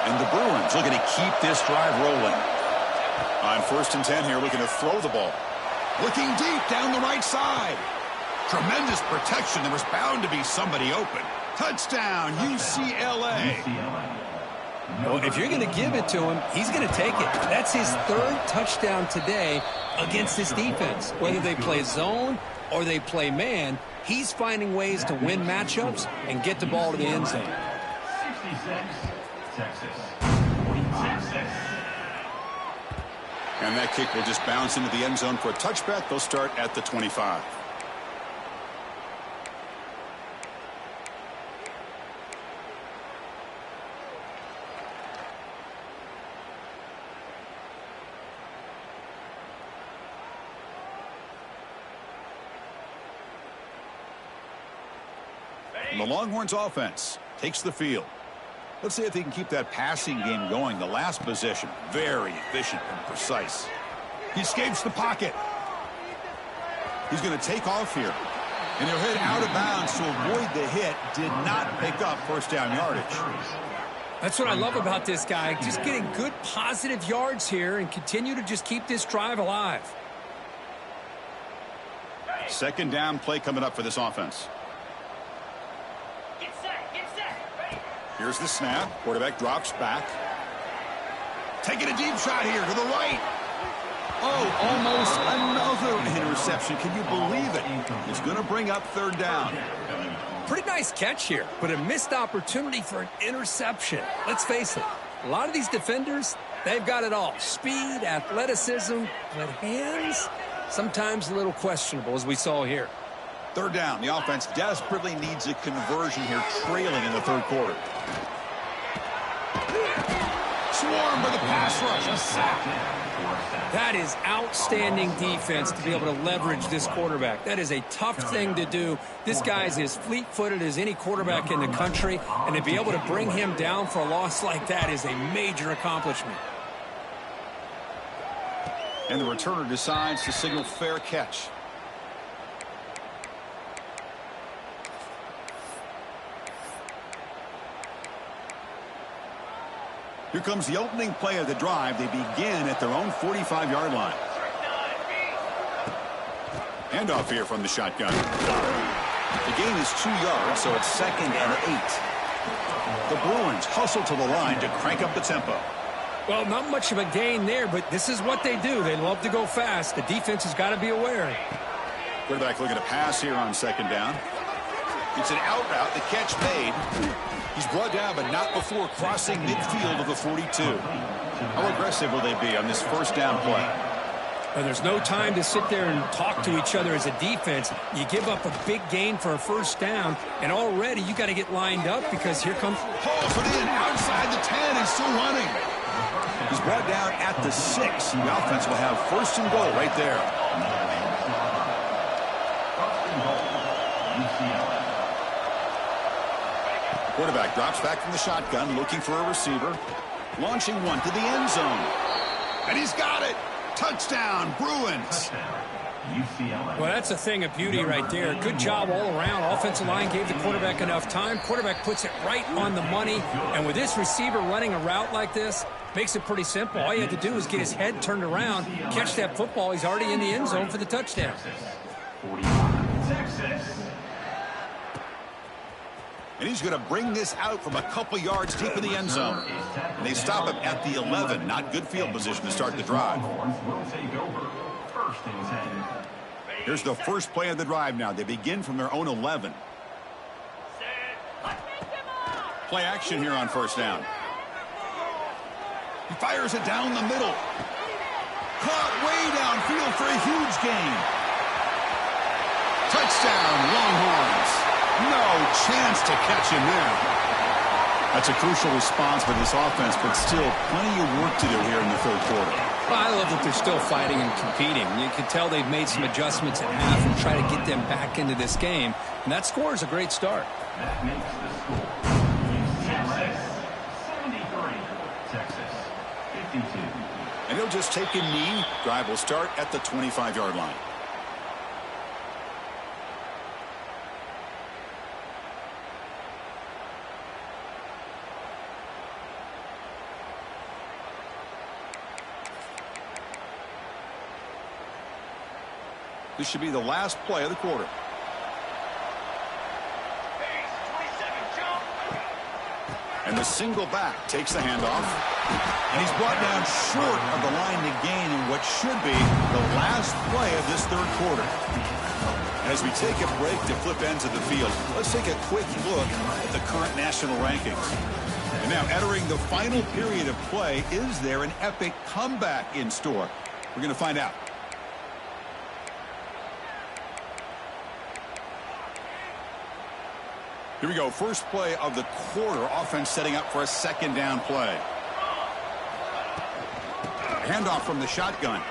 And the Bruins looking to keep this drive rolling. On 1st and 10 here, looking to throw the ball. Looking deep down the right side. Tremendous protection. There was bound to be somebody open. Touchdown, UCLA. Well, if you're going to give it to him, he's going to take it. That's his 3rd touchdown today against this defense. Whether they play zone or they play man, he's finding ways to win matchups and get the ball to the end zone. 66, Texas. And that kick will just bounce into the end zone for a touchback. They'll start at the 25. And the Longhorns offense takes the field. Let's see if they can keep that passing game going. The last possession, very efficient and precise. He escapes the pocket. He's going to take off here. And he'll head out of bounds to avoid the hit. Did not pick up first down yardage. That's what I love about this guy. Just getting good positive yards here and continue to just keep this drive alive. Second down play coming up for this offense. Here's the snap. Quarterback drops back. Taking a deep shot here to the right. Oh, almost another interception. Can you believe it? It's going to bring up 3rd down. Pretty nice catch here, but a missed opportunity for an interception. Let's face it, a lot of these defenders, they've got it all. Speed, athleticism, but hands, sometimes a little questionable, as we saw here. 3rd down. The offense desperately needs a conversion here, trailing in the 3rd quarter. Swarm for the pass rush. A sack. That is outstanding defense to be able to leverage this quarterback. That is a tough thing to do. This guy's as fleet-footed as any quarterback in the country, and to be able to bring him down for a loss like that is a major accomplishment. And the returner decides to signal fair catch. Here comes the opening play of the drive. They begin at their own 45-yard line. Handoff here from the shotgun. The gain is 2 yards, so it's 2nd and 8. The Bruins hustle to the line to crank up the tempo. Well, not much of a gain there, but this is what they do. They love to go fast. The defense has got to be aware. Quarterback looking to pass here on 2nd down. It's an out route. The catch made. He's brought down, but not before crossing midfield of the 42. How aggressive will they be on this 1st down play? And there's no time to sit there and talk to each other as a defense. You give up a big gain for a 1st down, and already you got to get lined up because here comes... Hauls it in outside the 10 and still running. He's brought down at the 6. The offense will have 1st and goal right there. Quarterback drops back from the shotgun, looking for a receiver. Launching one to the end zone. And he's got it. Touchdown, Bruins. UCLA. Well, that's a thing of beauty right there. Good job all around. Offensive line gave the quarterback enough time. Quarterback puts it right on the money. And with this receiver running a route like this, makes it pretty simple. All you have to do is get his head turned around, catch that football. He's already in the end zone for the touchdown. 45, Texas. And he's going to bring this out from a couple yards deep in the end zone. And they stop him at the 11. Not good field position to start the drive. Will take over. First and 10. Here's the first play of the drive now. They begin from their own 11. Play action here on first down. He fires it down the middle. Caught way downfield for a huge gain. Touchdown, Longhorns. No chance to catch him there. That's a crucial response for this offense, but still plenty of work to do here in the third quarter. Well, I love that they're still fighting and competing. You can tell they've made some adjustments at half and try to get them back into this game. And that score is a great start. That makes the score. UCLA 73. Texas 52. And he'll just take a knee. Drive will start at the 25-yard line. This should be the last play of the quarter. And the single back takes the handoff. And he's brought down short of the line to gain in what should be the last play of this third quarter. And as we take a break to flip ends of the field, let's take a quick look at the current national rankings. And now entering the final period of play, is there an epic comeback in store? We're going to find out. Here we go. First play of the quarter. Offense setting up for a second down play. Handoff from the shotgun.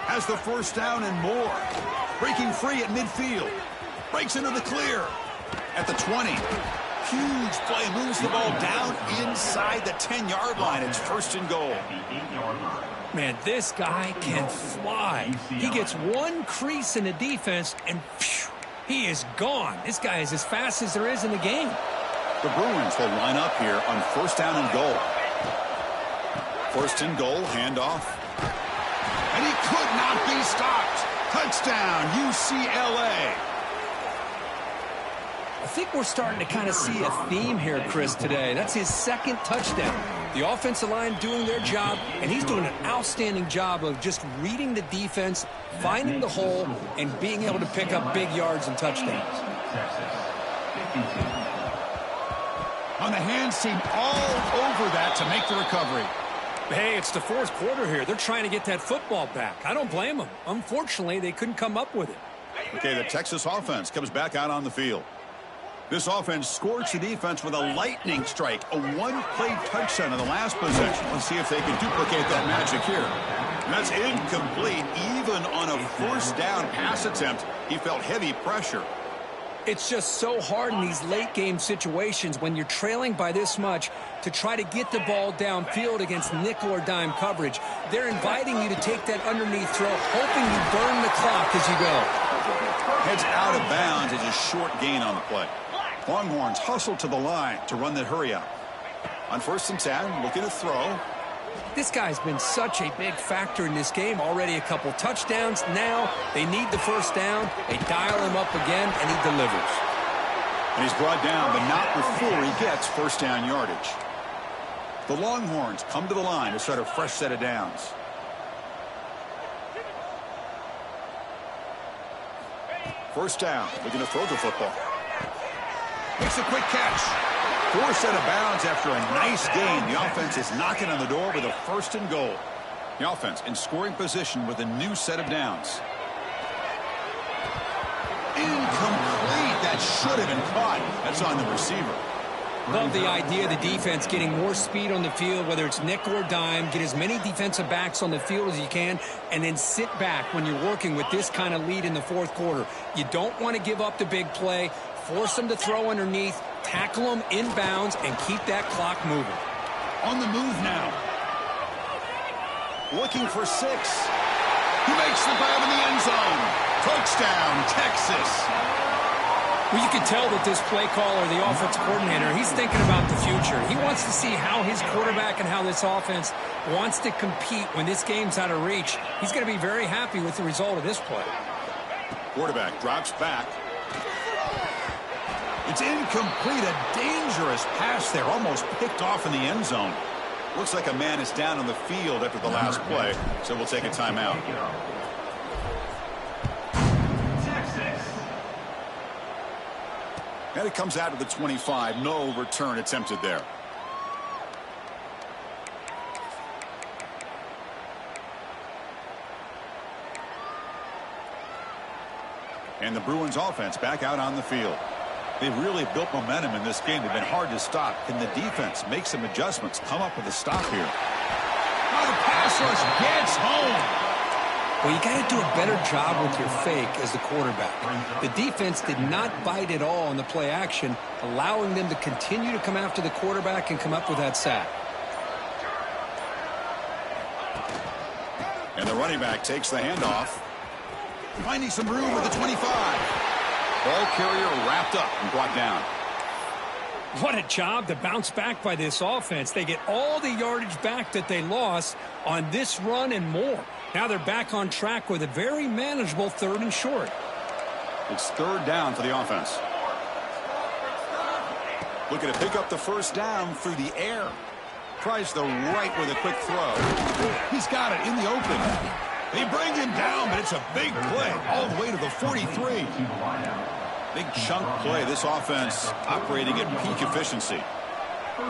Has the first down and more. Breaking free at midfield. Breaks into the clear. At the 20. Huge play. Moves the ball down inside the 10-yard line. It's first and goal. Man, this guy can fly. He gets one crease in the defense and phew, he is gone. This guy is as fast as there is in the game. The Bruins will line up here on first down and goal. First and goal, handoff. And he could not be stopped. Touchdown, UCLA. I think we're starting to kind of see a theme here, Chris, today. That's his second touchdown. The offensive line doing their job, and he's doing an outstanding job of just reading the defense, finding the hole, and being able to pick up big yards and touchdowns. On the hands team all over that to make the recovery. Hey, it's the fourth quarter here. They're trying to get that football back. I don't blame them. Unfortunately, they couldn't come up with it. Okay, the Texas offense comes back out on the field. This offense scorched the defense with a lightning strike, a one-play touchdown in the last possession. Let's see if they can duplicate that magic here. And that's incomplete. Even on a first down pass attempt, he felt heavy pressure. It's just so hard in these late-game situations when you're trailing by this much to try to get the ball downfield against nickel or dime coverage. They're inviting you to take that underneath throw, hoping you burn the clock as you go. Heads out of bounds. It's a short gain on the play. Longhorns hustle to the line to run the hurry up. On first and 10, looking to throw. This guy's been such a big factor in this game. Already a couple touchdowns. Now they need the first down. They dial him up again, and he delivers. And he's brought down, but not before he gets first down yardage. The Longhorns come to the line to start a fresh set of downs. First down, looking to throw the football. Makes a quick catch. Forced out of bounds after a nice gain. The offense is knocking on the door with a first and goal. The offense in scoring position with a new set of downs. Incomplete. That should have been caught. That's on the receiver. Love the idea of the defense getting more speed on the field, whether it's nickel or dime. Get as many defensive backs on the field as you can, and then sit back when you're working with this kind of lead in the fourth quarter. You don't want to give up the big play. Force them to throw underneath, tackle them inbounds, and keep that clock moving. On the move now. Looking for 6. He makes the grab in the end zone. Touchdown, Texas. Well, you can tell that this play caller, the offense coordinator, he's thinking about the future. He wants to see how his quarterback and how this offense wants to compete when this game's out of reach. He's going to be very happy with the result of this play. Quarterback drops back. It's incomplete. A dangerous pass there. Almost picked off in the end zone. Looks like a man is down on the field after the last play, so we'll take a timeout. And it comes out to the 25. No return attempted there. And the Bruins offense back out on the field. They've really built momentum in this game. They've been hard to stop. Can the defense make some adjustments, come up with a stop here? Oh, the pass rush gets home. Well, you got to do a better job with your fake as the quarterback. The defense did not bite at all on the play action, allowing them to continue to come after the quarterback and come up with that sack. And the running back takes the handoff. Finding some room with the 25. Ball carrier wrapped up and brought down. What a job to bounce back by this offense. They get all the yardage back that they lost on this run and more. Now they're back on track with a very manageable 3rd and short. It's 3rd down for the offense. Looking to pick up the 1st down through the air. Tries the right with a quick throw. He's got it in the open. They bring him down, but it's a big play all the way to the 43. Big chunk play. This offense operating at peak efficiency.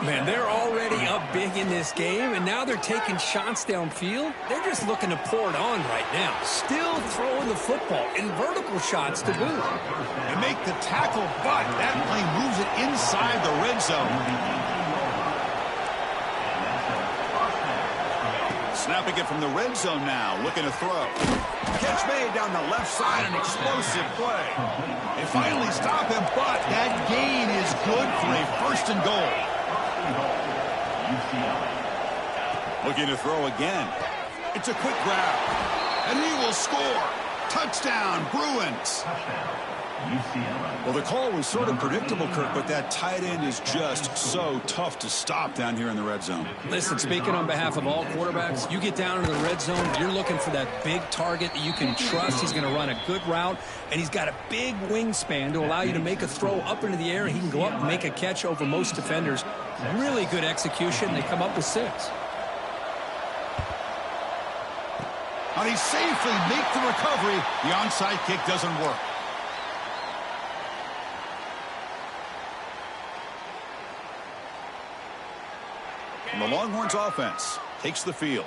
Man, they're already up big in this game, and now they're taking shots downfield. They're just looking to pour it on right now. Still throwing the football in vertical shots to boot. They make the tackle, but that play moves it inside the red zone. Snapping it from the red zone now, looking to throw. Catch made down the left side, an explosive play. They finally stop him, but that gain is good for a 1st and goal. UCLA. Looking to throw again. It's a quick grab. And he will score. Touchdown, Bruins. UCLA. Well, the call was sort of predictable, Kirk, but that tight end is just so tough to stop down here in the red zone. Listen, speaking on behalf of all quarterbacks, you get down into the red zone, you're looking for that big target that you can trust. He's going to run a good route, and he's got a big wingspan to allow you to make a throw up into the air. He can go up and make a catch over most defenders. Really good execution. They come up with 6. And he safely make the recovery. The onside kick doesn't work. And the Longhorns offense takes the field.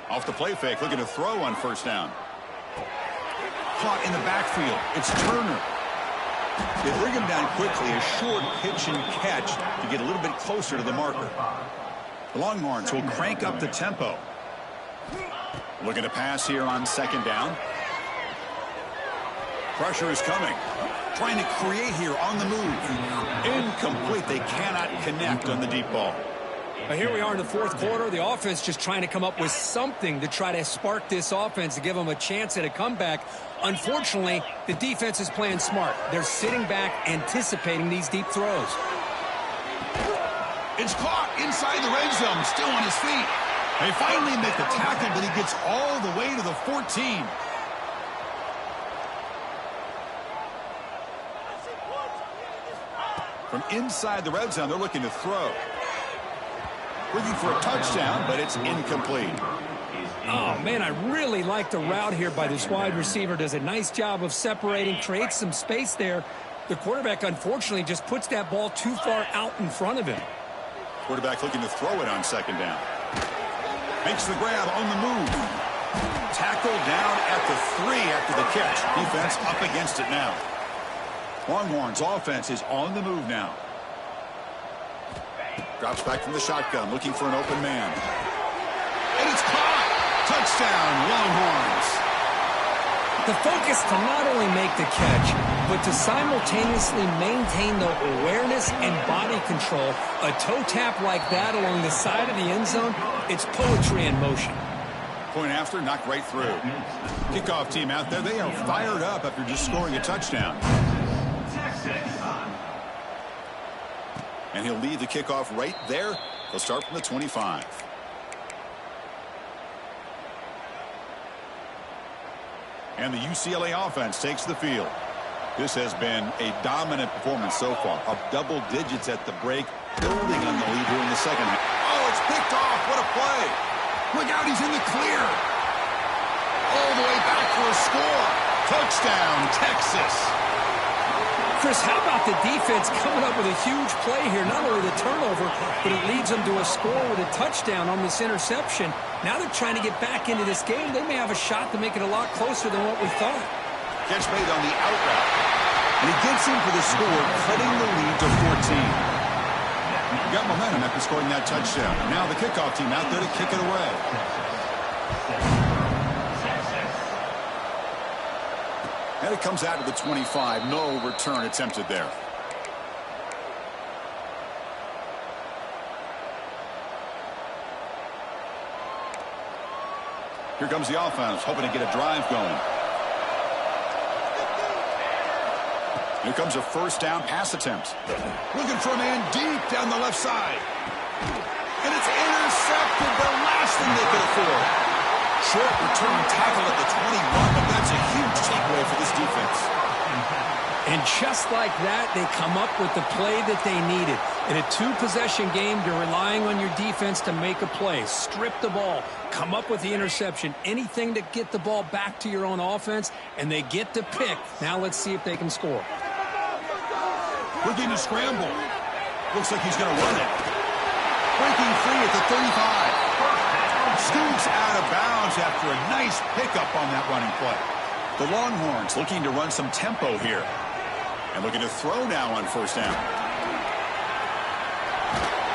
Off the play fake, looking to throw on 1st down. Caught in the backfield. It's Turner. They bring him down quickly, a short pitch and catch to get a little bit closer to the marker. The Longhorns will crank up the tempo. Looking to pass here on 2nd down. Pressure is coming. Trying to create here on the move. Incomplete. They cannot connect on the deep ball. Here we are in the 4th quarter. The offense just trying to come up with something to try to spark this offense to give them a chance at a comeback. Unfortunately, the defense is playing smart. They're sitting back, anticipating these deep throws. It's caught inside the red zone, still on his feet. They finally make the tackle, but he gets all the way to the 14. From inside the red zone, they're looking to throw. Looking for a touchdown, but it's incomplete. Oh, man, I really like the route here by this wide receiver. Does a nice job of separating, creates some space there. The quarterback, unfortunately, just puts that ball too far out in front of him. Quarterback looking to throw it on 2nd down. Makes the grab on the move. Tackled down at the 3 after the catch. Defense up against it now. Longhorns offense is on the move now. Drops back from the shotgun, looking for an open man. And it's caught! Touchdown, Longhorns! The focus to not only make the catch, but to simultaneously maintain the awareness and body control, a toe tap like that along the side of the end zone, it's poetry in motion. Point after, knocked right through. Kickoff team out there, they are fired up after just scoring a touchdown. And he'll lead the kickoff right there. They'll start from the 25. And the UCLA offense takes the field. This has been a dominant performance so far. Up double digits at the break, building on the lead here in the second half. Oh, it's picked off. What a play. Look out, he's in the clear. All the way back for a score. Touchdown, Texas. Chris, how about the defense coming up with a huge play here? Not only the turnover, but it leads them to a score with a touchdown on this interception. Now they're trying to get back into this game. They may have a shot to make it a lot closer than what we thought. Catch made on the out route. And he gets in for the score, cutting the lead to 14. Got momentum after scoring that touchdown. Now the kickoff team out there to kick it away. And it comes out to the 25. No return attempted there. Here comes the offense, hoping to get a drive going. Here comes a first down pass attempt. Looking for a man deep down the left side. And it's intercepted, the last thing they could afford. Short return tackle at the 21, but that's a huge takeaway for this defense. And just like that, they come up with the play that they needed. In a two-possession game, you're relying on your defense to make a play. Strip the ball, come up with the interception, anything to get the ball back to your own offense, and they get to pick. Now let's see if they can score. Looking to scramble. Looks like he's going to run it. Breaking free at the 35. Scoots out of bounds after a nice pickup on that running play. The Longhorns looking to run some tempo here. And looking to throw now on first down.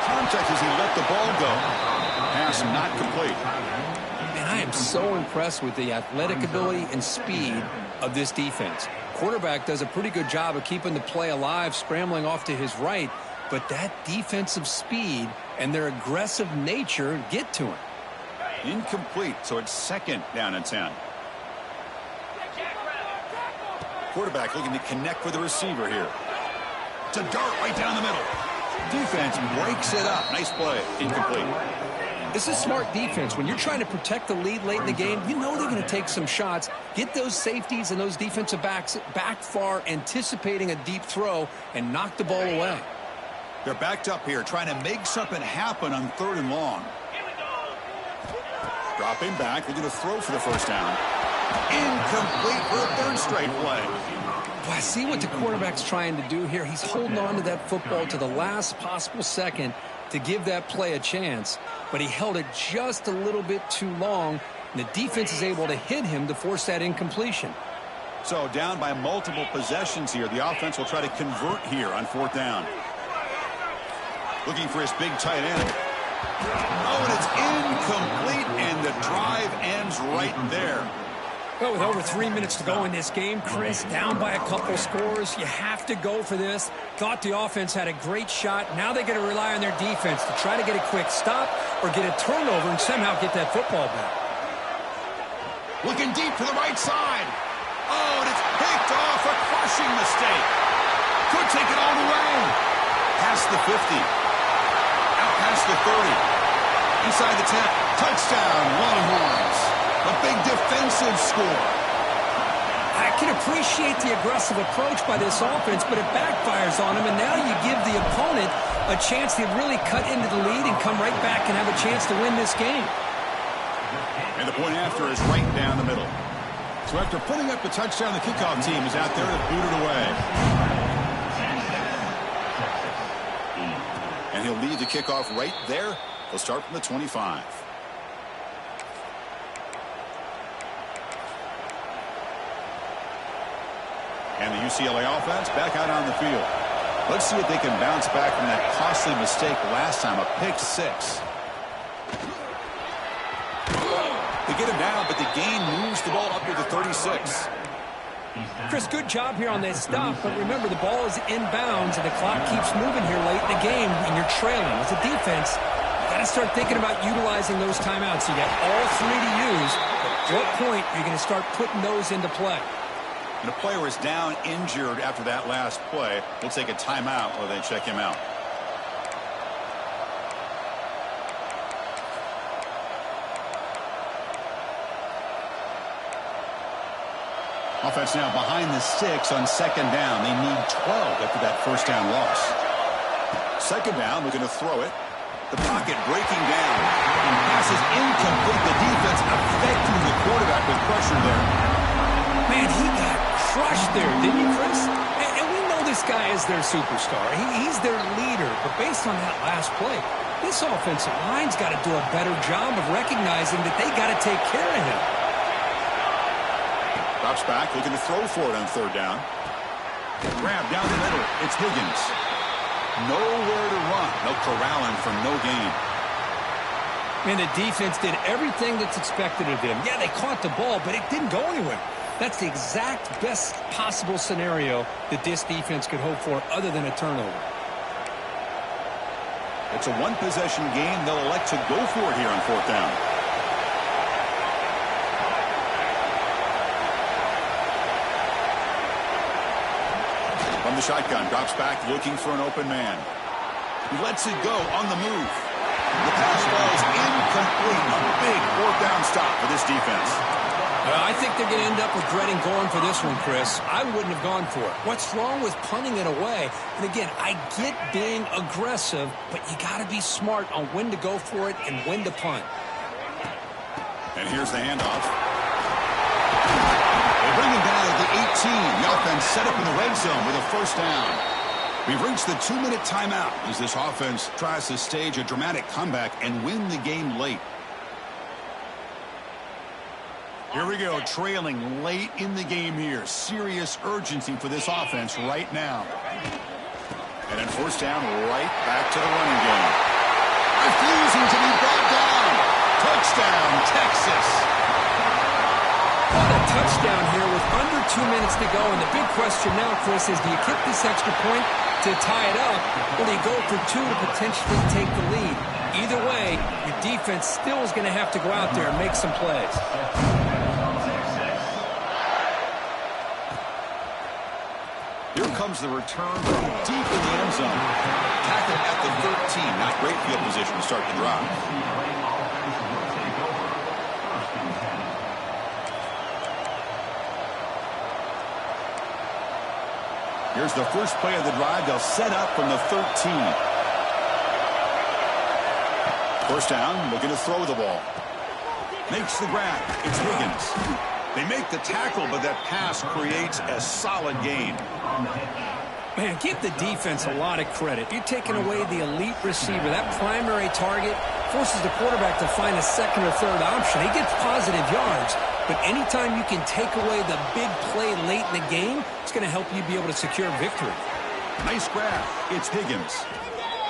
Contact as he let the ball go. Pass not complete. And I am so impressed with the athletic ability and speed of this defense. Quarterback does a pretty good job of keeping the play alive, scrambling off to his right. But that defensive speed and their aggressive nature get to him. Incomplete, so it's second down and 10. Quarterback looking to connect with the receiver here. It's a dart right down the middle. Defense breaks it up. Nice play. Incomplete. This is smart defense. When you're trying to protect the lead late in the game, you know they're going to take some shots. Get those safeties and those defensive backs back far, anticipating a deep throw, and knock the ball away. They're backed up here, trying to make something happen on third and long. Dropping back, looking to throw for the first down. Incomplete for a third straight play. Well, I see what the quarterback's trying to do here. He's holding on to that football to the last possible second to give that play a chance. But he held it just a little bit too long, and the defense is able to hit him to force that incompletion. So down by multiple possessions here. The offense will try to convert here on fourth down. Looking for his big tight end. Oh, and it's incomplete, and the drive ends right there. Well, with over 3 minutes to go in this game, Chris, down by a couple scores, you have to go for this. Thought the offense had a great shot. Now they got to rely on their defense to try to get a quick stop or get a turnover and somehow get that football back. Looking deep to the right side. Oh, and it's picked off. A crushing mistake. Could take it all the way. Past the 50. Out past the 30. Inside the 10. Touchdown, Longhorns. A big defensive score. I can appreciate the aggressive approach by this offense, but it backfires on them, and now you give the opponent a chance to really cut into the lead and come right back and have a chance to win this game. And the point after is right down the middle. So after putting up the touchdown, the kickoff team is out there to boot it away. And he'll lead the kickoff right there. They'll start from the 25. And the UCLA offense back out on the field. Let's see if they can bounce back from that costly mistake last time, a pick six. They get him down, but the gain moves the ball up to the 36. Chris, good job here on that stop, but remember the ball is inbounds and the clock keeps moving here late in the game and you're trailing. As a defense, you got to start thinking about utilizing those timeouts. You got all three to use, but at what point are you going to start putting those into play? And a player is down injured after that last play. We'll take a timeout or they check him out. Offense now behind the 6 on second down. They need 12 after that first down loss. Second down, we're going to throw it. The pocket breaking down. And pass is incomplete. The defense affecting the quarterback with pressure there. Man, he got crushed there, didn't you, Chris? And we know this guy is their superstar. He's their leader. But based on that last play, this offensive line's got to do a better job of recognizing that they got to take care of him. Drops back, looking to throw for it on third down. Grab down the middle. It's Higgins. Nowhere to run. They'll corral him for no gain. And the defense did everything that's expected of them. Yeah, they caught the ball, but it didn't go anywhere. That's the exact best possible scenario that this defense could hope for other than a turnover. It's a one-possession game. They'll elect to go for it here on fourth down. From the shotgun, drops back, looking for an open man. He lets it go on the move. The pass falls incomplete. A big fourth down stop for this defense. I think they're going to end up regretting going for this one, Chris. I wouldn't have gone for it. What's wrong with punting it away? And again, I get being aggressive, but you got to be smart on when to go for it and when to punt. And here's the handoff. They bring him down at the 18. The offense set up in the red zone with a first down. We've reached the 2-minute timeout as this offense tries to stage a dramatic comeback and win the game late. Here we go, trailing late in the game here. Serious urgency for this offense right now. And then first down, right back to the running game. Refusing to be brought down. Touchdown, Texas. What a touchdown here with under 2 minutes to go. And the big question now, Chris, is do you kick this extra point to tie it up, or do you go for two to potentially take the lead? Either way, your defense still is going to have to go out there and make some plays. Here comes the return from deep in the end zone. Tackled at the 13. Not great field position to start the drive. Here's the first play of the drive. They'll set up from the 13. First down, looking to throw the ball. Makes the grab. It's Higgins. They make the tackle, but that pass creates a solid gain. Man, give the defense a lot of credit. You're taking away the elite receiver. That primary target forces the quarterback to find a second or third option. He gets positive yards, but anytime you can take away the big play late in the game, it's going to help you be able to secure victory. Nice grab. It's Higgins.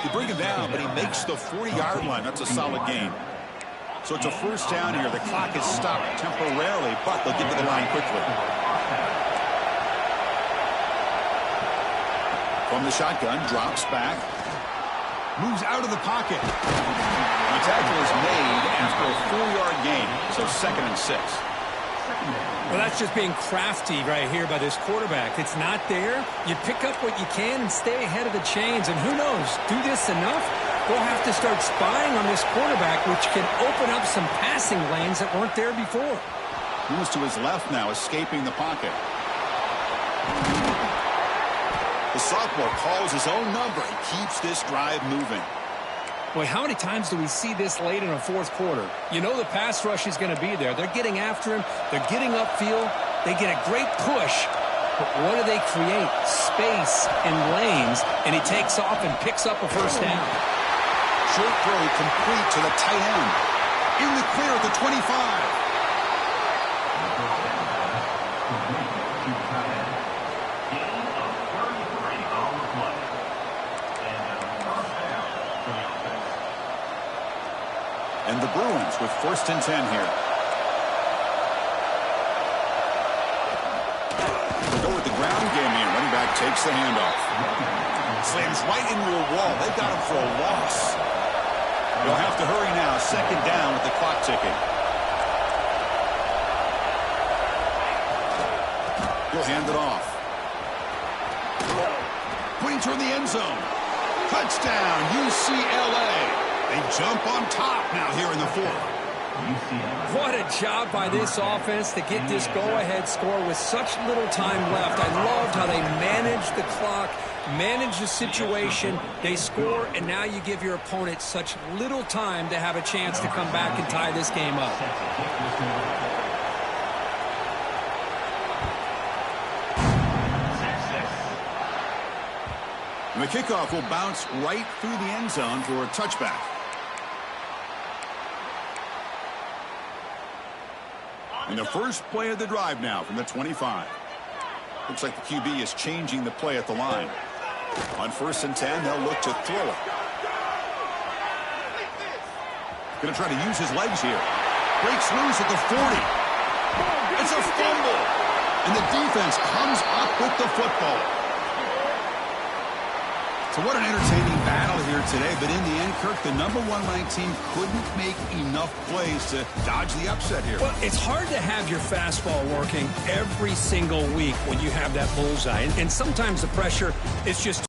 You bring him down, but he makes the 40-yard line. That's a solid gain. So it's a first down here. The clock is stopped temporarily, but they'll get to the line quickly. From the shotgun, drops back. Moves out of the pocket. The tackle is made after a 4-yard gain. So second and 6. Well, that's just being crafty right here by this quarterback. It's not there. You pick up what you can and stay ahead of the chains. And who knows, do this enough, we'll have to start spying on this quarterback, which can open up some passing lanes that weren't there before. Moves to his left now, escaping the pocket. The sophomore calls his own number. He keeps this drive moving. Boy, how many times do we see this late in a fourth quarter? You know the pass rush is going to be there. They're getting after him. They're getting upfield. They get a great push. But what do they create? Space and lanes. And he takes off and picks up a first down. Short throw complete to the tight end. In the clear at the 25. And the Bruins with first and 10 here. Takes the handoff. Slams right into a wall. They've got him for a loss. They'll have to hurry now. Second down with the clock ticking. He'll hand it off. Putting toward the end zone. Touchdown, UCLA. They jump on top now here in the fourth. What a job by this offense to get this go-ahead score with such little time left. I loved how they managed the clock, managed the situation. They score, and now you give your opponent such little time to have a chance to come back and tie this game up. And the kickoff will bounce right through the end zone for a touchback. And the first play of the drive now from the 25. Looks like the QB is changing the play at the line. On 1st and 10, they'll look to throw it. Going to try to use his legs here. Breaks loose at the 40. It's a fumble. And the defense comes up with the football. So what an entertaining battle here today. But in the end, Kirk, the #1 ranked team couldn't make enough plays to dodge the upset here. Well, it's hard to have your fastball working every single week when you have that bullseye. And sometimes the pressure is just